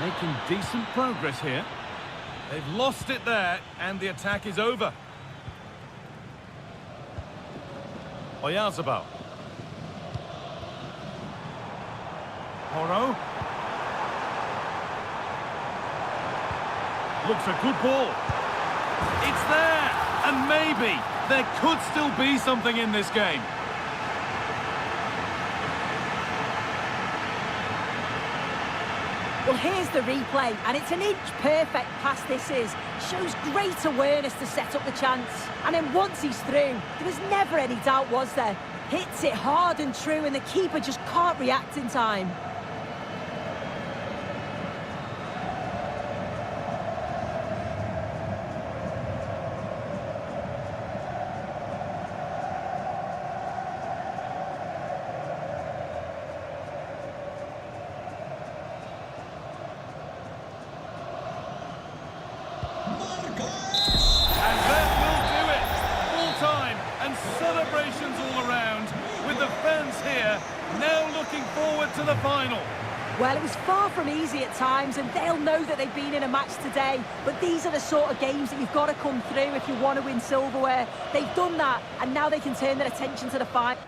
Making decent progress here. They've lost it there, and the attack is over. Oyazabal. Porro. Looks a good ball. It's there! And maybe there could still be something in this game. Well, here's the replay, and it's an inch-perfect pass this is. Shows great awareness to set up the chance. And then once he's through, there was never any doubt, was there? Hits it hard and true, and the keeper just can't react in time. Celebrations all around, with the fans here now looking forward to the final. Well, it was far from easy at times, and they'll know that they've been in a match today, but these are the sort of games that you've got to come through if you want to win silverware. They've done that, and now they can turn their attention to the final.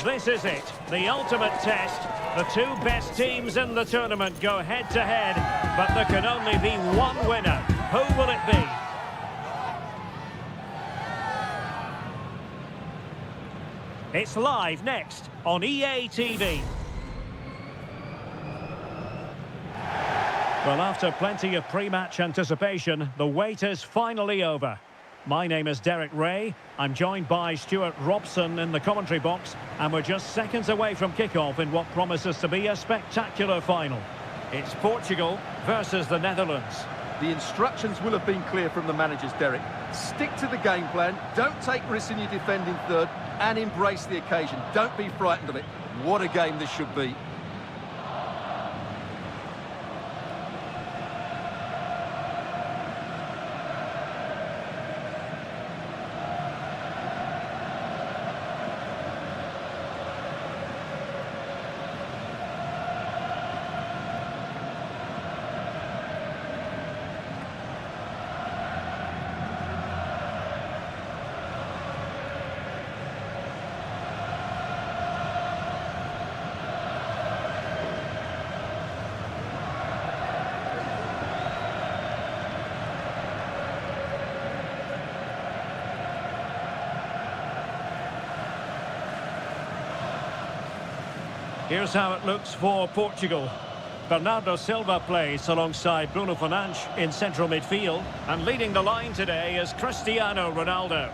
this is it, the ultimate test. The two best teams in the tournament go head-to-head, but there can only be one winner. Who will it be? It's live next on EA TV. Well, after plenty of pre-match anticipation, the wait is finally over. My name is Derek Ray. I'm joined by Stuart Robson in the commentary box, and we're just seconds away from kick-off in what promises to be a spectacular final. It's Portugal versus the Netherlands. The instructions will have been clear from the managers, Derek. Stick to the game plan, don't take risks in your defending third, and embrace the occasion. Don't be frightened of it. What a game this should be. Here's how it looks for Portugal. Bernardo Silva plays alongside Bruno Fernandes in central midfield, and leading the line today is Cristiano Ronaldo.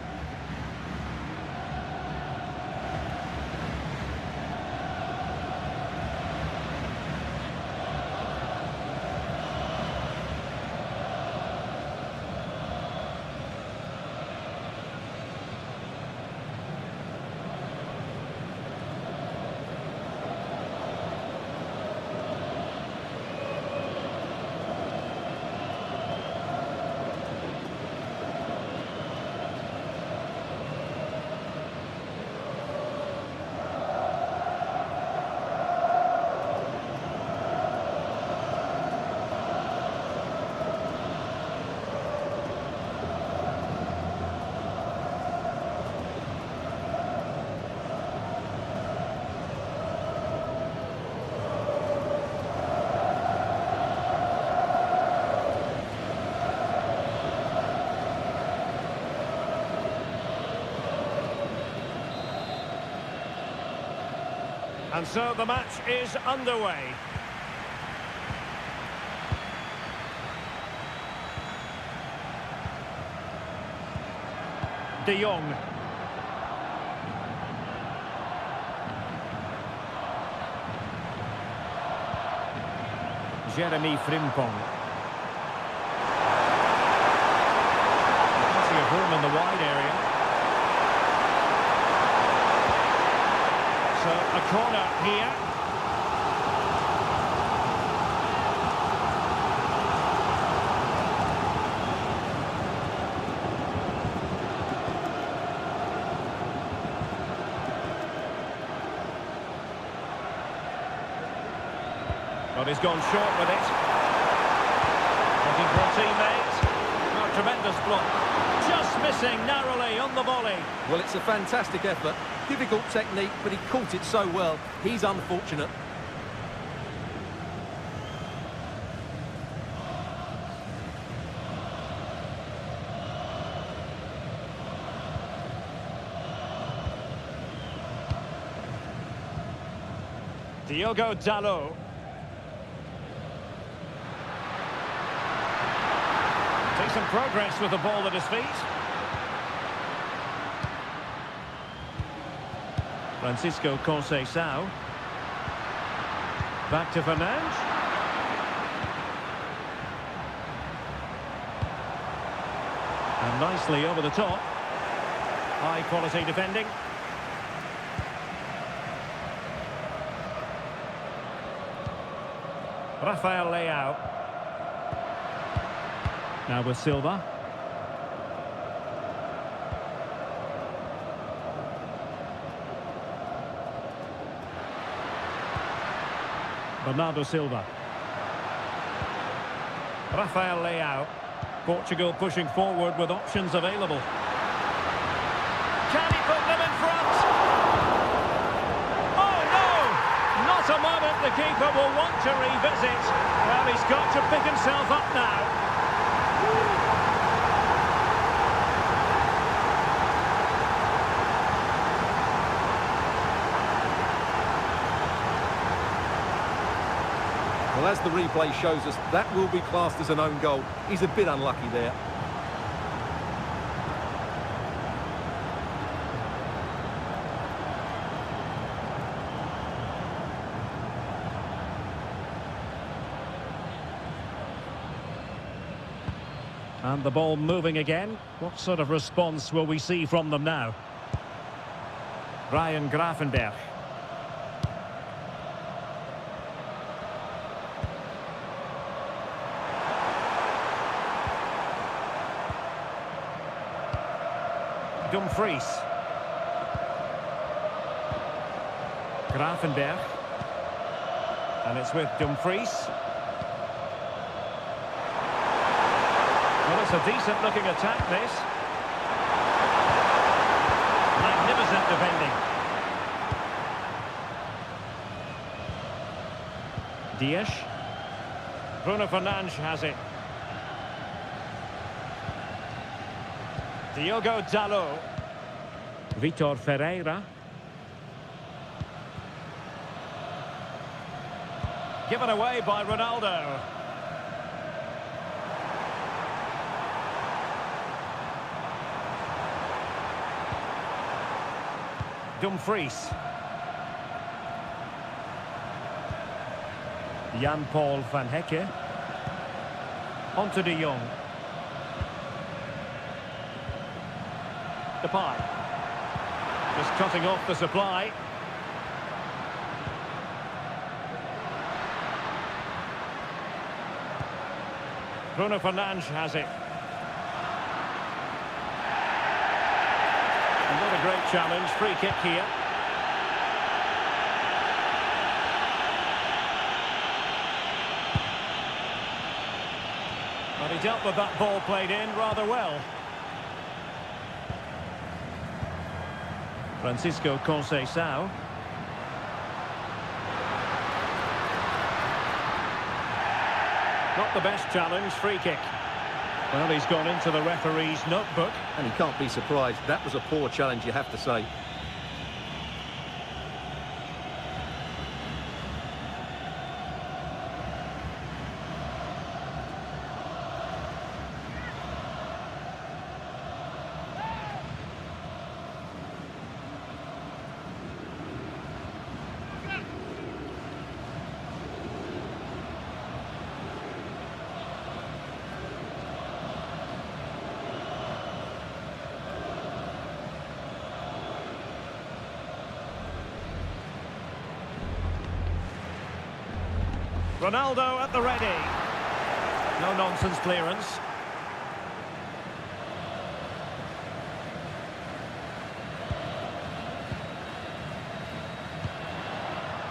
And so the match is underway. De Jong. Jeremy Frimpong. Plenty of room in the wide area. So a corner here. But he's gone short with it. Looking for a teammate. Oh, tremendous block. Just missing narrowly on the volley. Well, it's a fantastic effort. Difficult technique, but he caught it so well. He's unfortunate. Diogo Dalot. Takes some progress with the ball at his feet. Francisco Conceição. Back to Fernandes. And nicely over the top. High quality defending. Rafael Leao. Now with Silva. Bernardo Silva. Rafael Leao. Portugal pushing forward with options available. Can he put them in front? the keeper will want to revisit. Well, he's got to pick himself up now. Well, as the replay shows us, that will be classed as an own goal. He's a bit unlucky there. And the ball moving again. What sort of response will we see from them now? Ryan Gravenberch. Dumfries. Gravenberch. And it's with Dumfries. Well, it's a decent-looking attack, this. Magnificent defending. Dias. Bruno Fernandes has it. Diogo Dalot. Vitor Ferreira. Given away by Ronaldo. Dumfries. Jan-Paul van Hecke. Onto de Jong. Depay. Just cutting off the supply. Bruno Fernandes has it. What a great challenge. Free kick here. But he dealt with that ball played in rather well. Francisco Conceição. Not the best challenge, free kick. Well, he's gone into the referee's notebook. And he can't be surprised. That was a poor challenge, you have to say. Ronaldo at the ready. No nonsense clearance.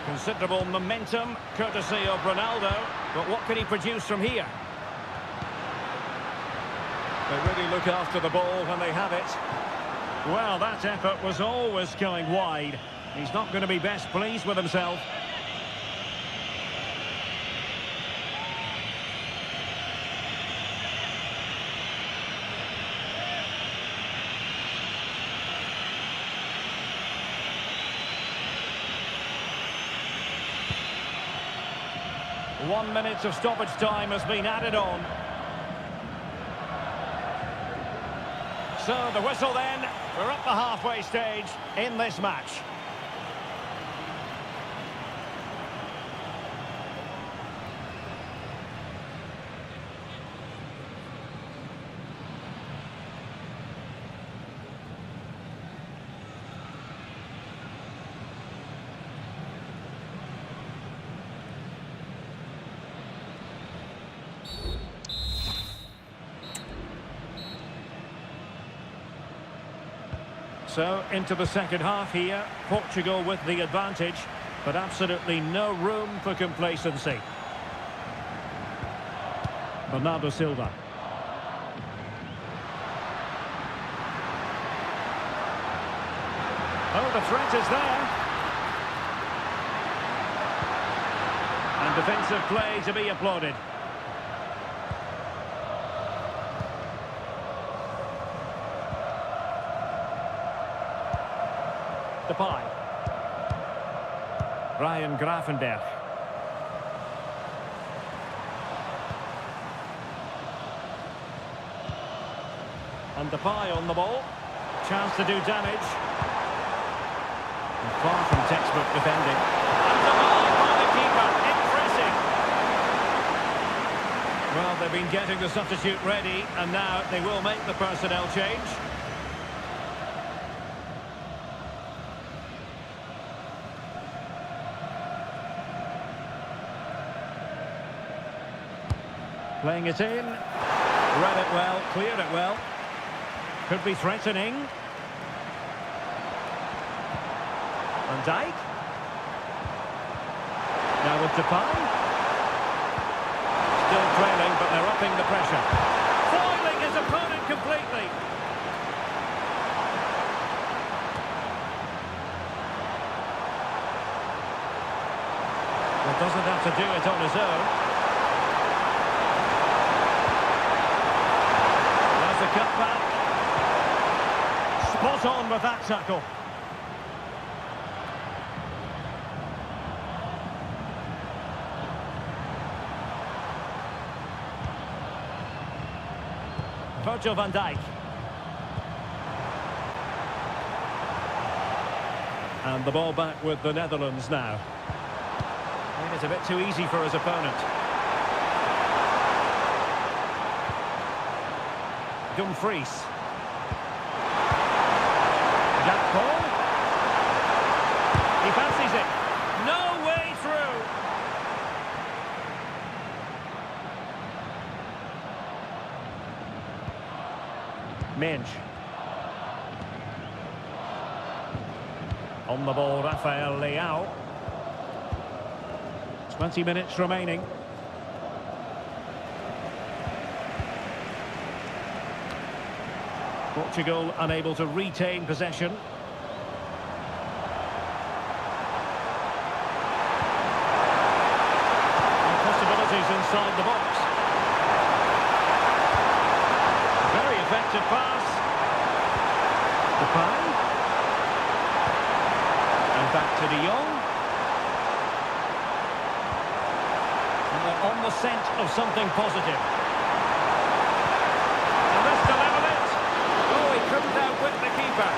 Considerable momentum, courtesy of Ronaldo. But what can he produce from here? They really look after the ball when they have it. Well, that effort was always going wide. He's not going to be best pleased with himself. One minute of stoppage time has been added on. So the whistle then. We're at the halfway stage in this match. So, into the second half here, Portugal with the advantage, but absolutely no room for complacency. Bernardo Silva. Oh, the threat is there. And defensive play to be applauded. Depay. Ryan Gravenberch. And Depay on the ball. Chance to do damage. And far from textbook defending. And Depay by the keeper. Impressive. Well, they've been getting the substitute ready, and now they will make the personnel change. Playing it in. Read it well, cleared it well. Could be threatening. Van Dijk. Now with Depay. Still trailing, but they're upping the pressure. Foiling his opponent completely. Well, doesn't have to do it on his own. There's a cut back. Spot on with that tackle. Virgil van Dijk. And the ball back with the Netherlands now. I think it's a bit too easy for his opponent. Dumfries. Gakpo. He fancies it. No way through. Minge. On the ball, Rafael Leao. 20 minutes remaining. Portugal unable to retain possession. And possibilities inside the box. Very effective pass. Depay. And back to De Jong. And they're on the scent of something positive. And this to level it. Oh, he couldn't outwit the keeper.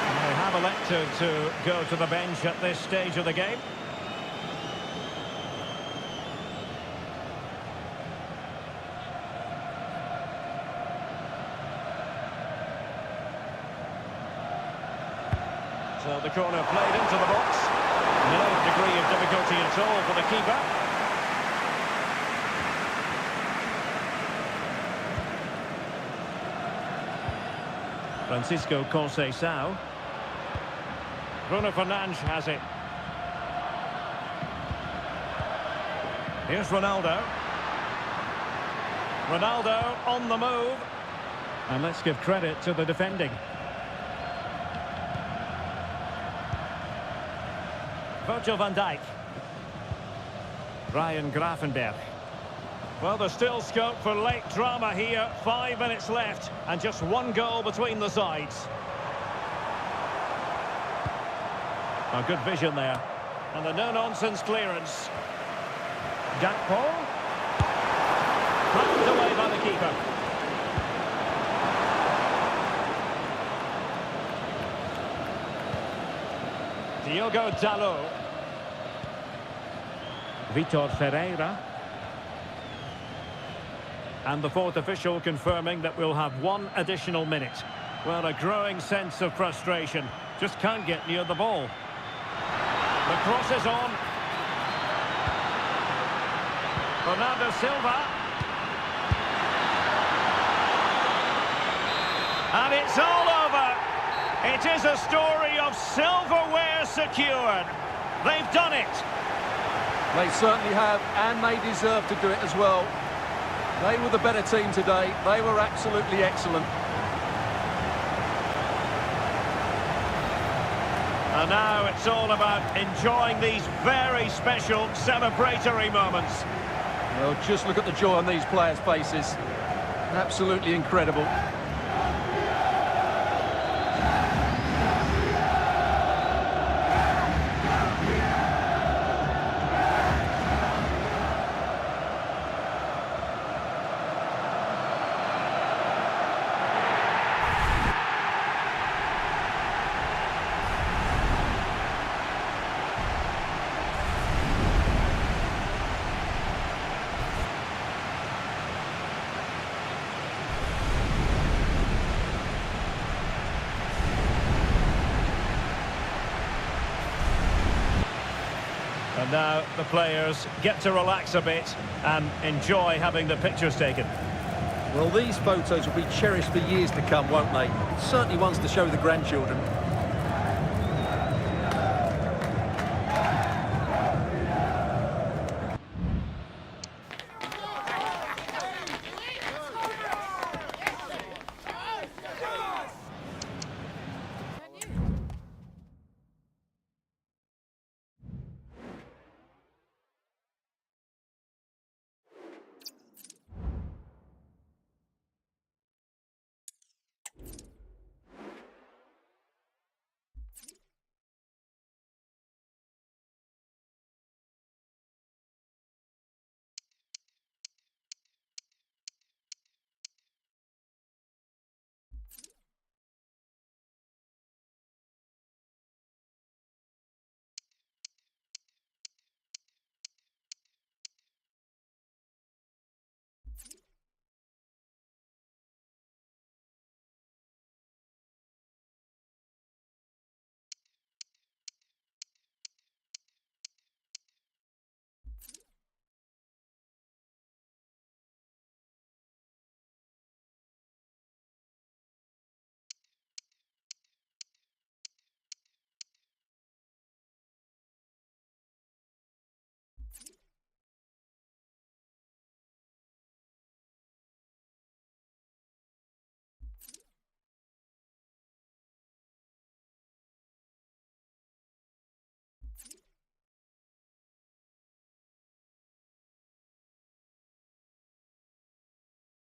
And they have elected to go to the bench at this stage of the game. So the corner played into the box. No degree of difficulty at all for the keeper. Francisco Conceição. Bruno Fernandes has it. Here's Ronaldo. Ronaldo on the move. And let's give credit to the defending. Virgil van Dijk. Ryan Gravenberch. Well, there's still scope for late drama here. 5 minutes left and just one goal between the sides. A good vision there. And a no-nonsense clearance. Gakpo. Knocked away by the keeper. Diogo Dalot. Vitor Ferreira. And the fourth official confirming that we'll have one additional minute. Well, a growing sense of frustration. Just can't get near the ball. The cross is on. Bernardo Silva. And it's all over. It is a story of silverware secured. They've done it. They certainly have, and they deserve to do it as well. They were the better team today. They were absolutely excellent. And now it's all about enjoying these very special celebratory moments. Well, just look at the joy on these players' faces. Absolutely incredible. And now the players get to relax a bit and enjoy having the pictures taken. Well, these photos will be cherished for years to come, won't they? Certainly ones to show the grandchildren.